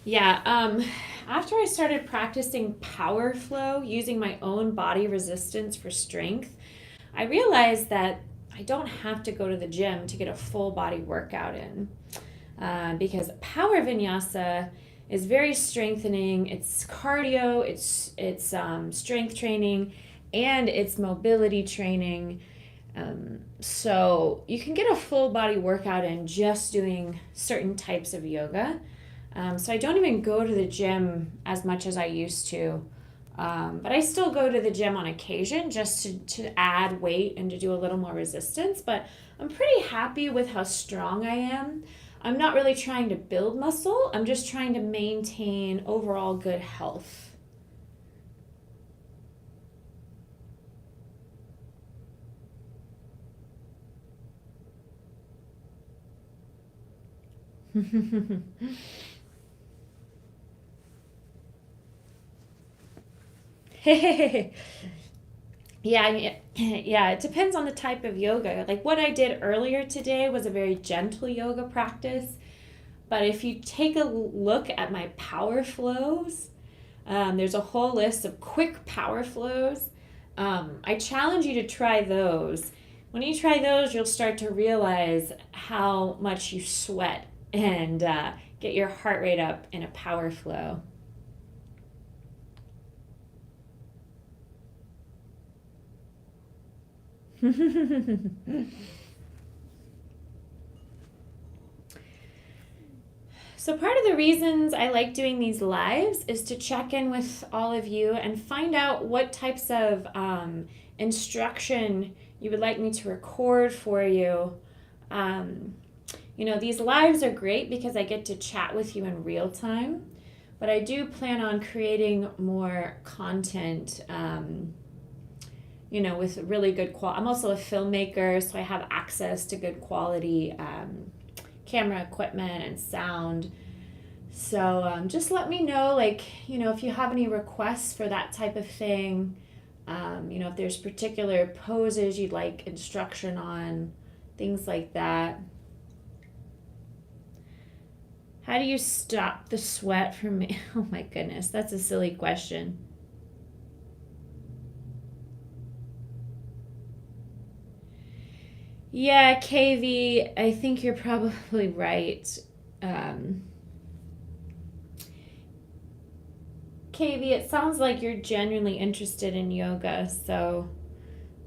Yeah, after I started practicing power flow using my own body resistance for strength, I realized that I don't have to go to the gym to get a full body workout in because power vinyasa is very strengthening. It's cardio, it's strength training, and it's mobility training. So you can get a full body workout in just doing certain types of yoga. So I don't even go to the gym as much as I used to. But I still go to the gym on occasion just to add weight and to do a little more resistance. But I'm pretty happy with how strong I am. I'm not really trying to build muscle, I'm just trying to maintain overall good health. Yeah, yeah, it depends on the type of yoga. Like what I did earlier today was a very gentle yoga practice. But if you take a look at my power flows, there's a whole list of quick power flows. I challenge you to try those. When you try those, you'll start to realize how much you sweat and get your heart rate up in a power flow. So, part of the reasons I like doing these lives is to check in with all of you and find out what types of instruction you would like me to record for you. Um, these lives are great because I get to chat with you in real time, but I do plan on creating more content. With really good quality. I'm also a filmmaker, so I have access to good quality camera equipment and sound. So just let me know, if you have any requests for that type of thing. If there's particular poses you'd like instruction on, things like that. How do you stop the sweat from me? Oh my goodness, that's a silly question. Yeah, KV, I think you're probably right. Um, KV, it sounds like you're genuinely interested in yoga, so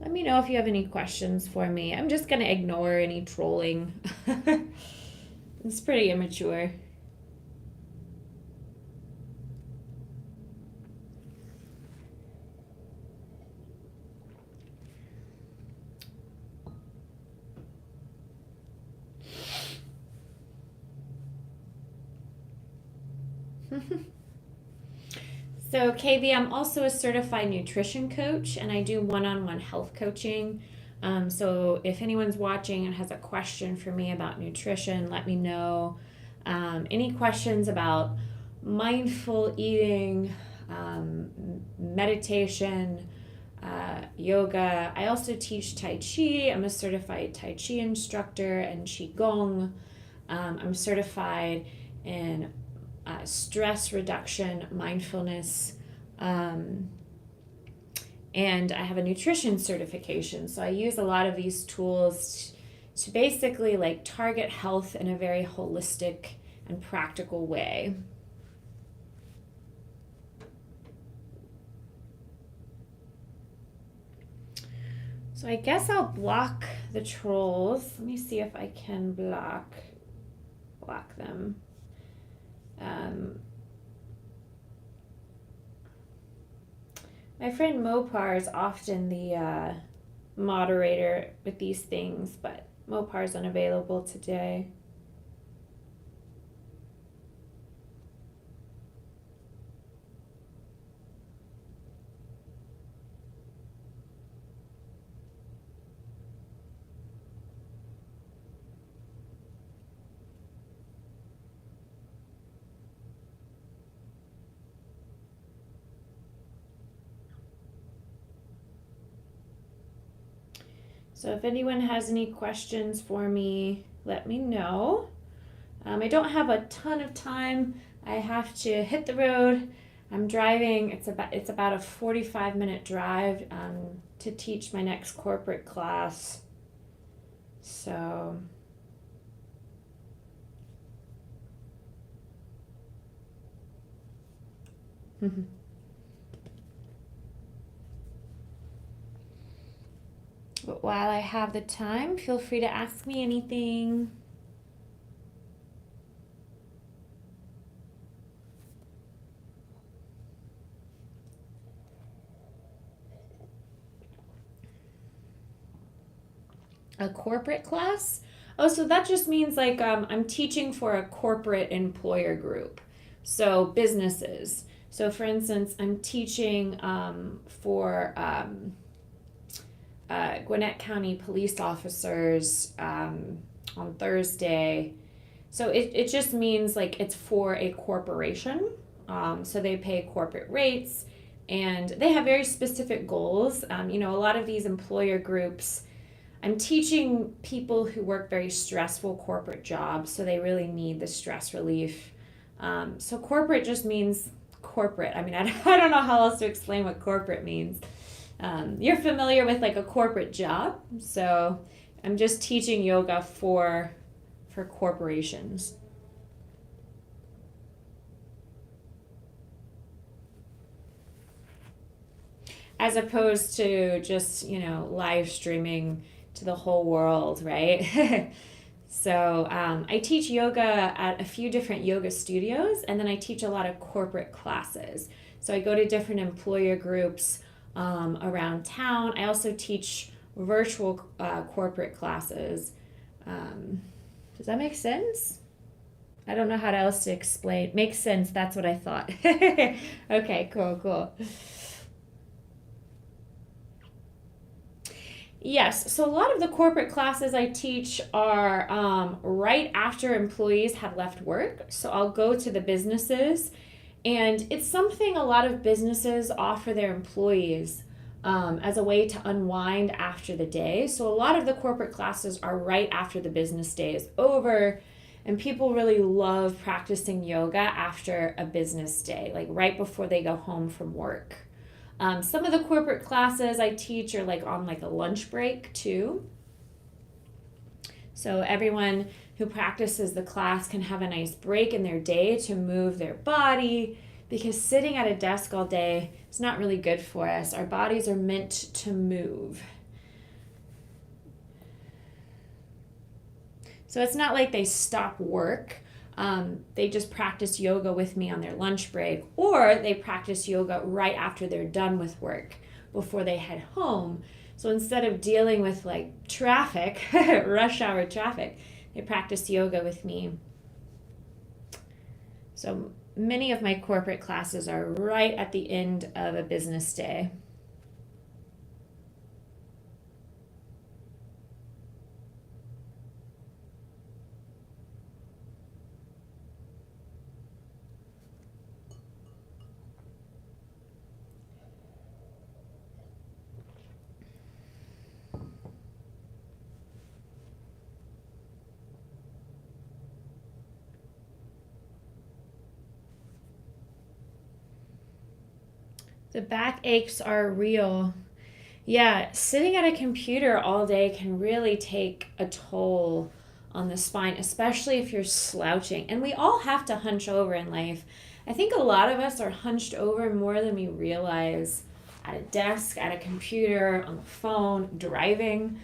let me know if you have any questions for me. I'm just going to ignore any trolling. It's pretty immature. So, KV, I'm also a certified nutrition coach and I do one on one health coaching. So, if anyone's watching and has a question for me about nutrition, let me know. Any questions about mindful eating, meditation, yoga. I also teach Tai Chi. I'm a certified Tai Chi instructor and Qigong. I'm certified in stress reduction, mindfulness, um, and I have a nutrition certification. So I use a lot of these tools to basically target health in a very holistic and practical way. So I guess I'll block the trolls. Let me see if I can block them. My friend Mopar is often the moderator with these things, but Mopar's unavailable today. So if anyone has any questions for me, let me know. I don't have a ton of time. I have to hit the road. I'm driving. It's about a 45-minute drive to teach my next corporate class. So but while I have the time, feel free to ask me anything. A corporate class? Oh, so that just means like I'm teaching for a corporate employer group. So businesses. So for instance, I'm teaching for Gwinnett County police officers on Thursday. So it just means like it's for a corporation. So they pay corporate rates and they have very specific goals. A lot of these employer groups, I'm teaching people who work very stressful corporate jobs, so they really need the stress relief. So corporate just means corporate. I mean, I don't know how else to explain what corporate means. You're familiar with like a corporate job, so I'm just teaching yoga for corporations. As opposed to just, live streaming to the whole world, right? So I teach yoga at a few different yoga studios, and then I teach a lot of corporate classes. So I go to different employer groups around town. I also teach virtual corporate classes. Does that make sense? I don't know how else to explain. Makes sense. That's what I thought. Okay, cool. Yes, so a lot of the corporate classes I teach are right after employees have left work. So I'll go to the businesses, and it's something a lot of businesses offer their employees as a way to unwind after the day. So a lot of the corporate classes are right after the business day is over, and people really love practicing yoga after a business day, like right before they go home from work. Some of the corporate classes I teach are like on like a lunch break too. So everyone who practices the class can have a nice break in their day to move their body, because sitting at a desk all day is not really good for us. Our bodies are meant to move. So it's not like they stop work. They just practice yoga with me on their lunch break, or they practice yoga right after they're done with work before they head home. So instead of dealing with like traffic, rush hour traffic, they practice yoga with me. So many of my corporate classes are right at the end of a business day. The back aches are real. Yeah, sitting at a computer all day can really take a toll on the spine, especially if you're slouching. And we all have to hunch over in life. I think a lot of us are hunched over more than we realize, at a desk, at a computer, on the phone, driving.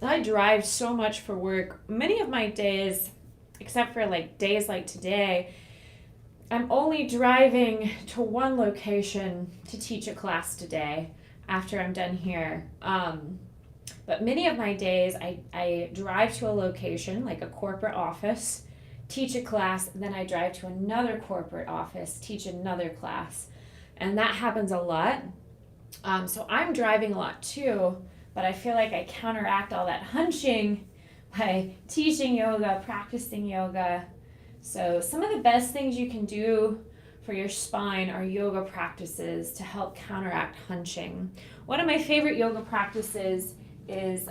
I drive so much for work. Many of my days, except for like days like today, I'm only driving to one location to teach a class today after I'm done here. But many of my days, I drive to a location, like a corporate office, teach a class, and then I drive to another corporate office, teach another class. And that happens a lot. So I'm driving a lot too, but I feel like I counteract all that hunching by teaching yoga, practicing yoga. So some of the best things you can do for your spine are yoga practices to help counteract hunching. One of my favorite yoga practices is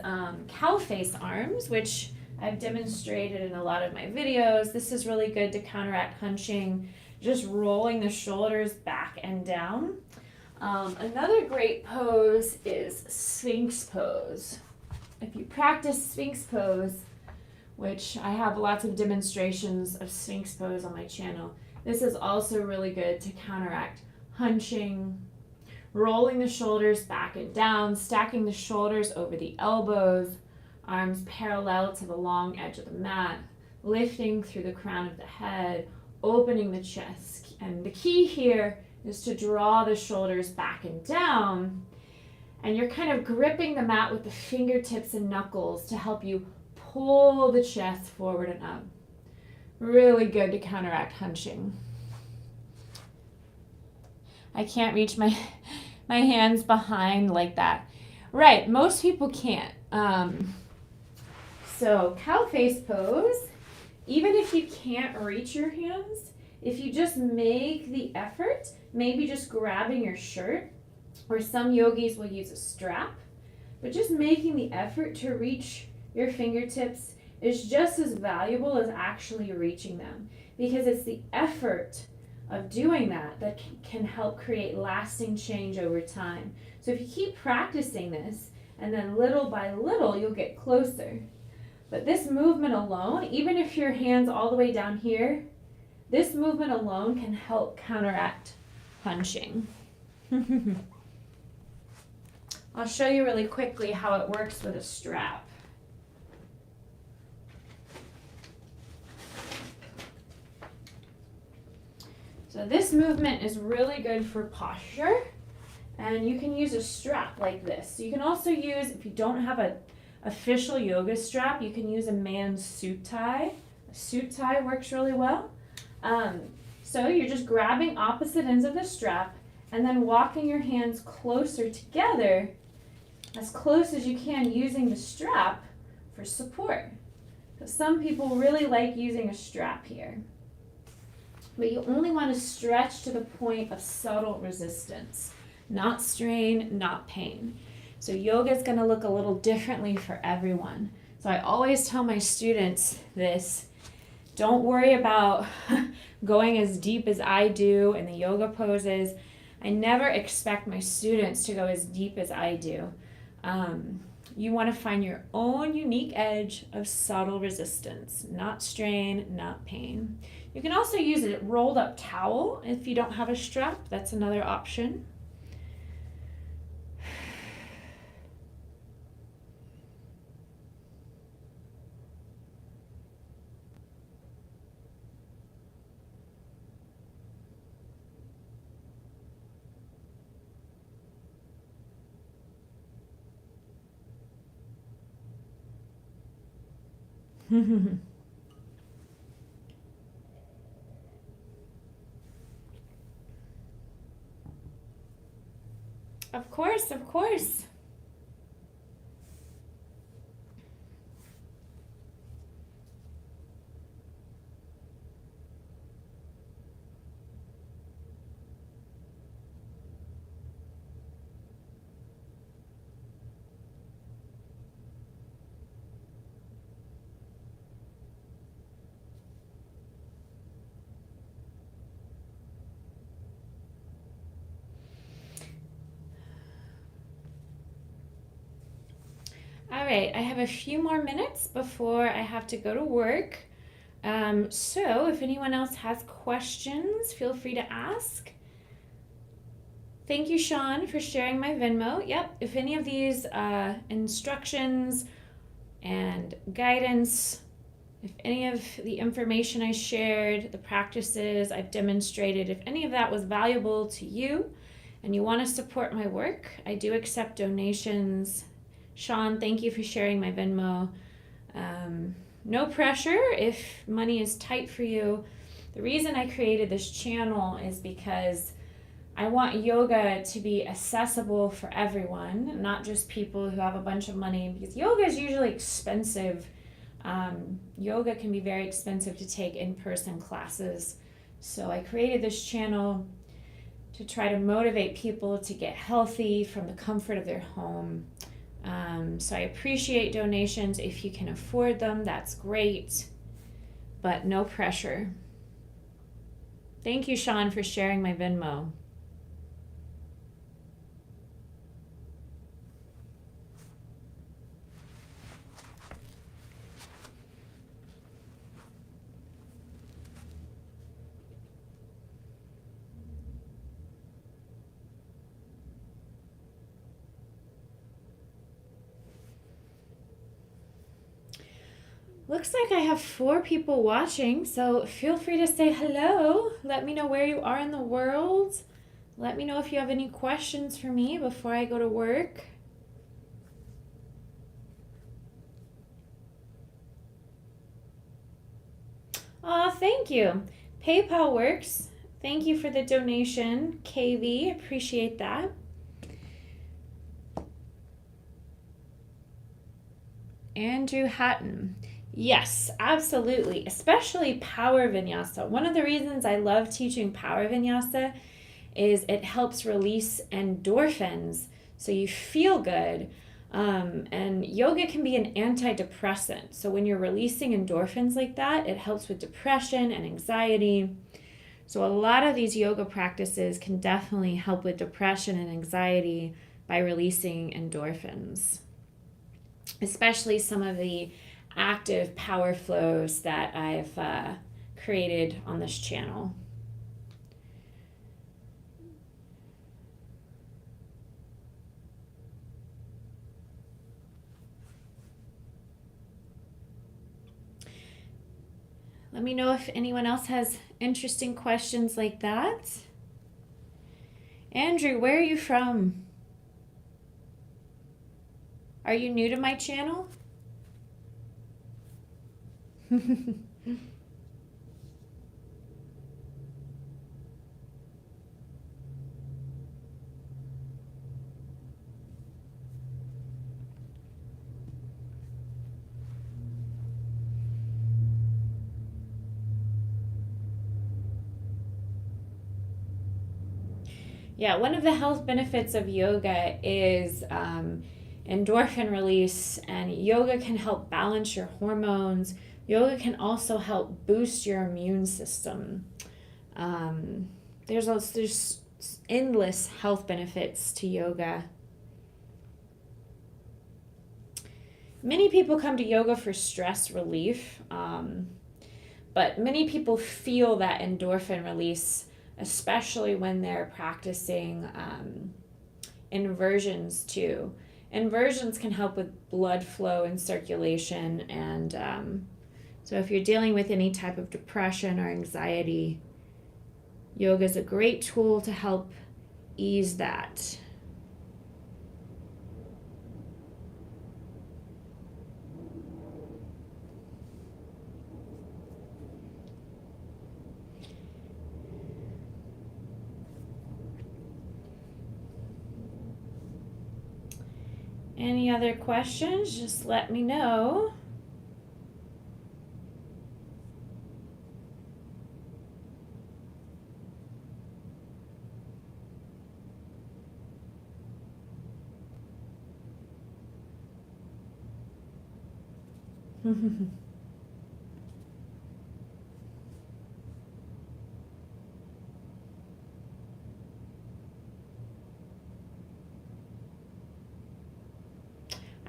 cow face arms, which I've demonstrated in a lot of my videos. This is really good to counteract hunching, just rolling the shoulders back and down. Another great pose is Sphinx pose. If you practice Sphinx pose, which I have lots of demonstrations of Sphinx pose on my channel, this is also really good to counteract hunching, rolling the shoulders back and down, stacking the shoulders over the elbows, arms parallel to the long edge of the mat, lifting through the crown of the head, opening the chest. And the key here is to draw the shoulders back and down. And you're kind of gripping the mat with the fingertips and knuckles to help you pull the chest forward and up. Really good to counteract hunching. I can't reach my hands behind like that. Right, most people can't. So cow face pose, even if you can't reach your hands, if you just make the effort, maybe just grabbing your shirt, or some yogis will use a strap, but just making the effort to reach your fingertips is just as valuable as actually reaching them, because it's the effort of doing that that can help create lasting change over time. So if you keep practicing this, and then little by little, you'll get closer. But this movement alone, even if your hand's all the way down here, this movement alone can help counteract hunching. I'll show you really quickly how it works with a strap. So this movement is really good for posture, and you can use a strap like this. So you can also use, if you don't have an official yoga strap, you can use a man's suit tie. A suit tie works really well. So you're just grabbing opposite ends of the strap and then walking your hands closer together, as close as you can, using the strap for support. So some people really like using a strap here. But you only want to stretch to the point of subtle resistance, not strain, not pain. So yoga is going to look a little differently for everyone. So I always tell my students this: don't worry about going as deep as I do in the yoga poses. I never expect my students to go as deep as I do. You want to find your own unique edge of subtle resistance, not strain, not pain. You can also use a rolled up towel if you don't have a strap. That's another option. Of course, of course. All right, I have a few more minutes before I have to go to work. So if anyone else has questions, feel free to ask. Thank you, Sean, for sharing my Venmo. Yep, if any of these instructions and guidance, if any of the information I shared, the practices I've demonstrated, if any of that was valuable to you and you want to support my work, I do accept donations. Sean, thank you for sharing my Venmo. No pressure if money is tight for you. The reason I created this channel is because I want yoga to be accessible for everyone, not just people who have a bunch of money, because yoga is usually expensive. Yoga can be very expensive to take in-person classes. So I created this channel to try to motivate people to get healthy from the comfort of their home. So I appreciate donations. If you can afford them, that's great, but no pressure. Thank you, Sean, for sharing my Venmo. Looks like I have 4 people watching, so feel free to say hello. Let me know where you are in the world. Let me know if you have any questions for me before I go to work. thank you. PayPal works. Thank you for the donation, KV. Appreciate that. Andrew Hatton. Yes, absolutely. Especially power vinyasa. One of the reasons I love teaching power vinyasa is it helps release endorphins so you feel good. And yoga can be an antidepressant. So when you're releasing endorphins like that, it helps with depression and anxiety. So a lot of these yoga practices can definitely help with depression and anxiety by releasing endorphins, especially some of the active power flows that I've created on this channel. Let me know if anyone else has interesting questions like that. Andrew, where are you from? Are you new to my channel? Yeah, one of the health benefits of yoga is endorphin release, and yoga can help balance your hormones. Yoga can also help boost your immune system. There's endless health benefits to yoga. Many people come to yoga for stress relief, but many people feel that endorphin release, especially when they're practicing inversions too. Inversions can help with blood flow and circulation, and so if you're dealing with any type of depression or anxiety, yoga is a great tool to help ease that. Any other questions? Just let me know.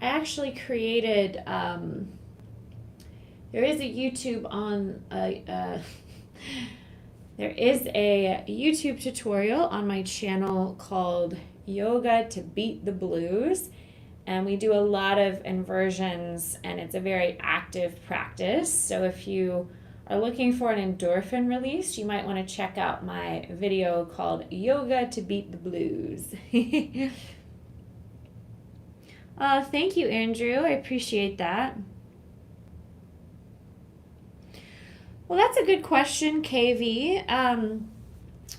I actually created, there is a YouTube there is a YouTube tutorial on my channel called Yoga to Beat the Blues, and we do a lot of inversions, and it's a very active practice. So if you are looking for an endorphin release, you might want to check out my video called Yoga to Beat the Blues. Thank you, Andrew. I appreciate that. Well, that's a good question, KV.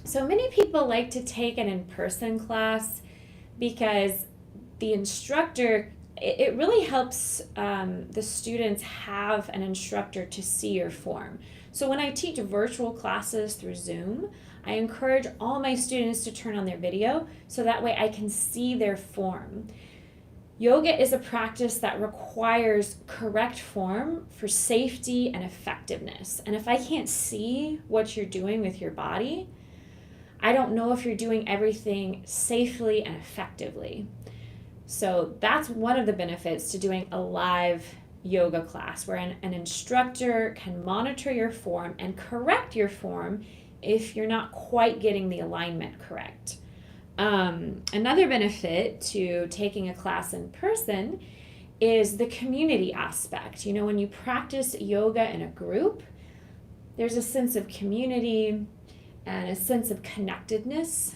So many people like to take an in-person class because the instructor, it really helps the students have an instructor to see your form. So when I teach virtual classes through Zoom, I encourage all my students to turn on their video so that way I can see their form. Yoga is a practice that requires correct form for safety and effectiveness. And if I can't see what you're doing with your body, I don't know if you're doing everything safely and effectively. So that's one of the benefits to doing a live yoga class where an instructor can monitor your form and correct your form if you're not quite getting the alignment correct. Another benefit to taking a class in person is the community aspect. You know, when you practice yoga in a group, there's a sense of community and a sense of connectedness.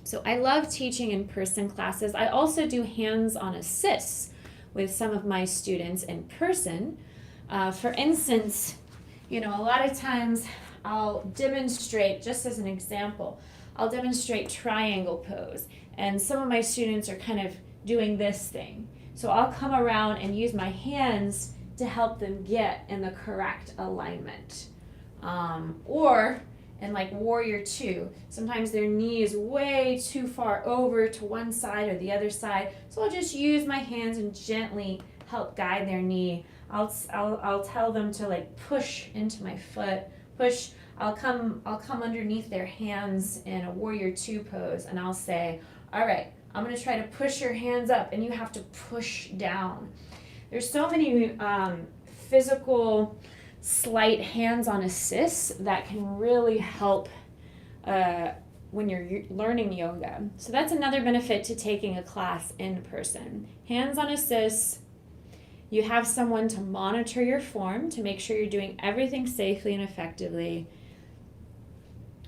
So I love teaching in-person classes. I also do hands-on assists with some of my students in person. For instance, You know, a lot of times I'll demonstrate, just as an example, I'll demonstrate triangle pose. And some of my students are kind of doing this thing. So I'll come around and use my hands to help them get in the correct alignment. Or in like warrior two, sometimes their knee is way too far over to one side or the other side. So I'll just use my hands and gently help guide their knee. I'll tell them to like push into my foot, push. I'll come underneath their hands in a warrior two pose, and I'll say, all right, I'm gonna try to push your hands up, and you have to push down. There's so many physical slight hands-on assists that can really help when you're learning yoga. So that's another benefit to taking a class in person. Hands-on assists. You have someone to monitor your form to make sure you're doing everything safely and effectively.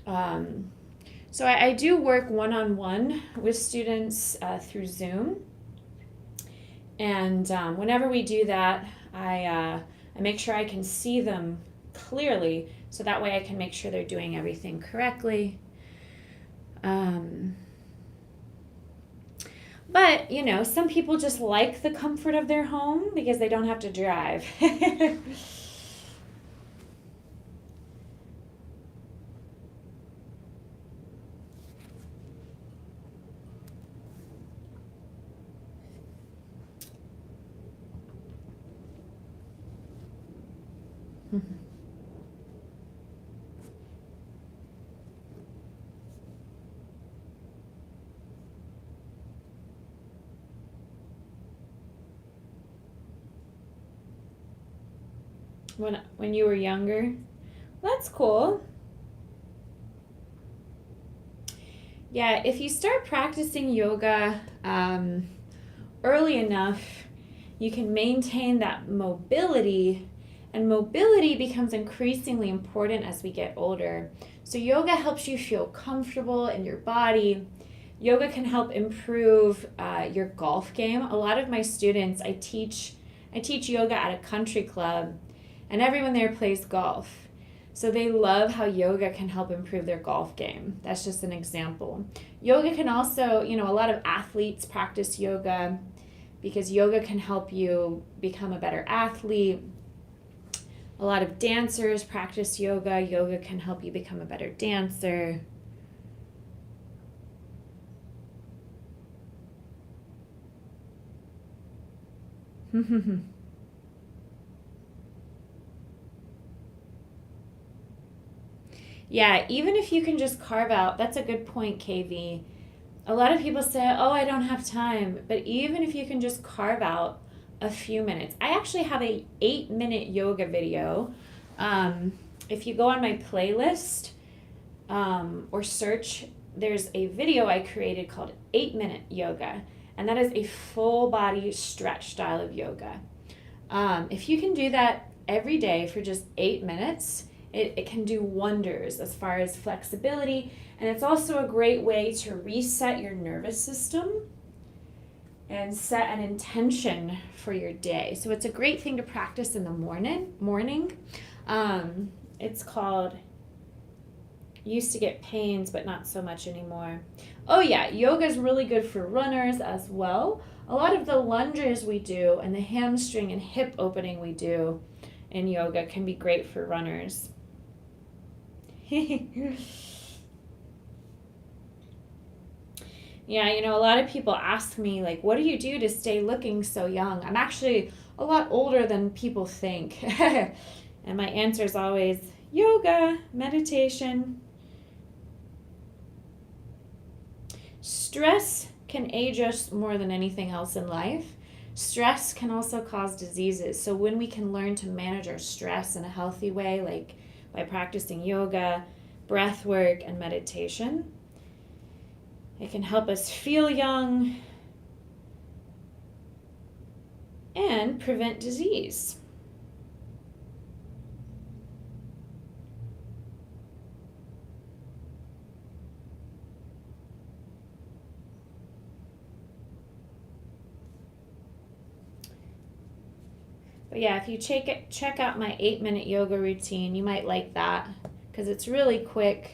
So I do work one-on-one with students through Zoom. And whenever we do that, I make sure I can see them clearly, so that way I can make sure they're doing everything correctly. But, you know, some people just like the comfort of their home because they don't have to drive. When you were younger? That's cool. Yeah, if you start practicing yoga early enough, you can maintain that mobility, and mobility becomes increasingly important as we get older. So yoga helps you feel comfortable in your body. Yoga can help improve your golf game. A lot of my students, I teach yoga at a country club, and everyone there plays golf. So they love how yoga can help improve their golf game. That's just an example. Yoga can also, you know, a lot of athletes practice yoga because yoga can help you become a better athlete. A lot of dancers practice yoga. Yoga can help you become a better dancer. Yeah, even if you can just carve out, that's a good point, KV. A lot of people say, oh, I don't have time. But even if you can just carve out a few minutes. I actually have a 8-minute yoga video. If you go on my playlist or search, there's a video I created called 8-minute yoga. And that is a full body stretch style of yoga. If you can do that every day for just 8 minutes, it can do wonders as far as flexibility, and it's also a great way to reset your nervous system and set an intention for your day. So it's a great thing to practice in the morning. It's called, used to get pains, but not so much anymore. Oh yeah, yoga is really good for runners as well. A lot of the lunges we do and the hamstring and hip opening we do in yoga can be great for runners. Yeah, you know, a lot of people ask me, like, what do you do to stay looking so young? I'm actually a lot older than people think. And my answer is always yoga, meditation. Stress can age us more than anything else in life. Stress can also cause diseases. So when we can learn to manage our stress in a healthy way, like by practicing yoga, breath work, and meditation, it can help us feel young and prevent disease. But yeah, if you check out my 8-minute yoga routine, you might like that because it's really quick.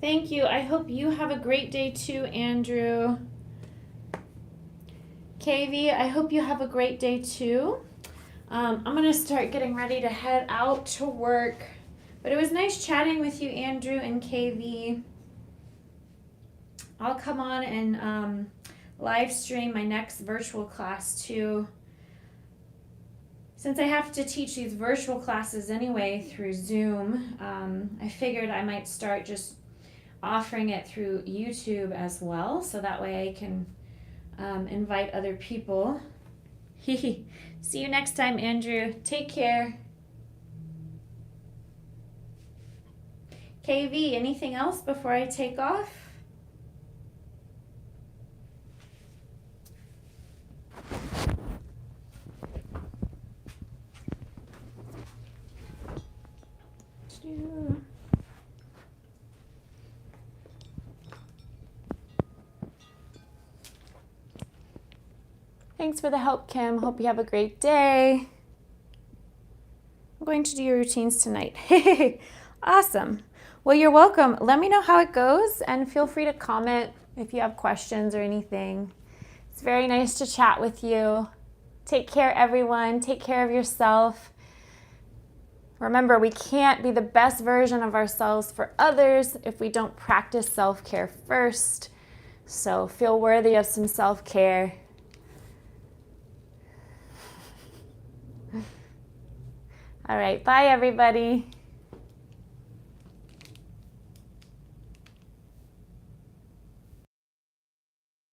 Thank you. I hope you have a great day too, Andrew. KV, I hope you have a great day too. I'm going to start getting ready to head out to work. But it was nice chatting with you, Andrew and KV. I'll come on and live stream my next virtual class too. Since I have to teach these virtual classes anyway through Zoom, I figured I might start just offering it through YouTube as well, so that way I can invite other people. See you next time, Andrew. Take care. KV, anything else before I take off? Thanks for the help, Kim. Hope you have a great day. I'm going to do your routines tonight. Awesome. Well, you're welcome. Let me know how it goes and feel free to comment if you have questions or anything. It's very nice to chat with you. Take care, everyone. Take care of yourself. Remember, we can't be the best version of ourselves for others if we don't practice self-care first. So feel worthy of some self-care. All right, bye everybody.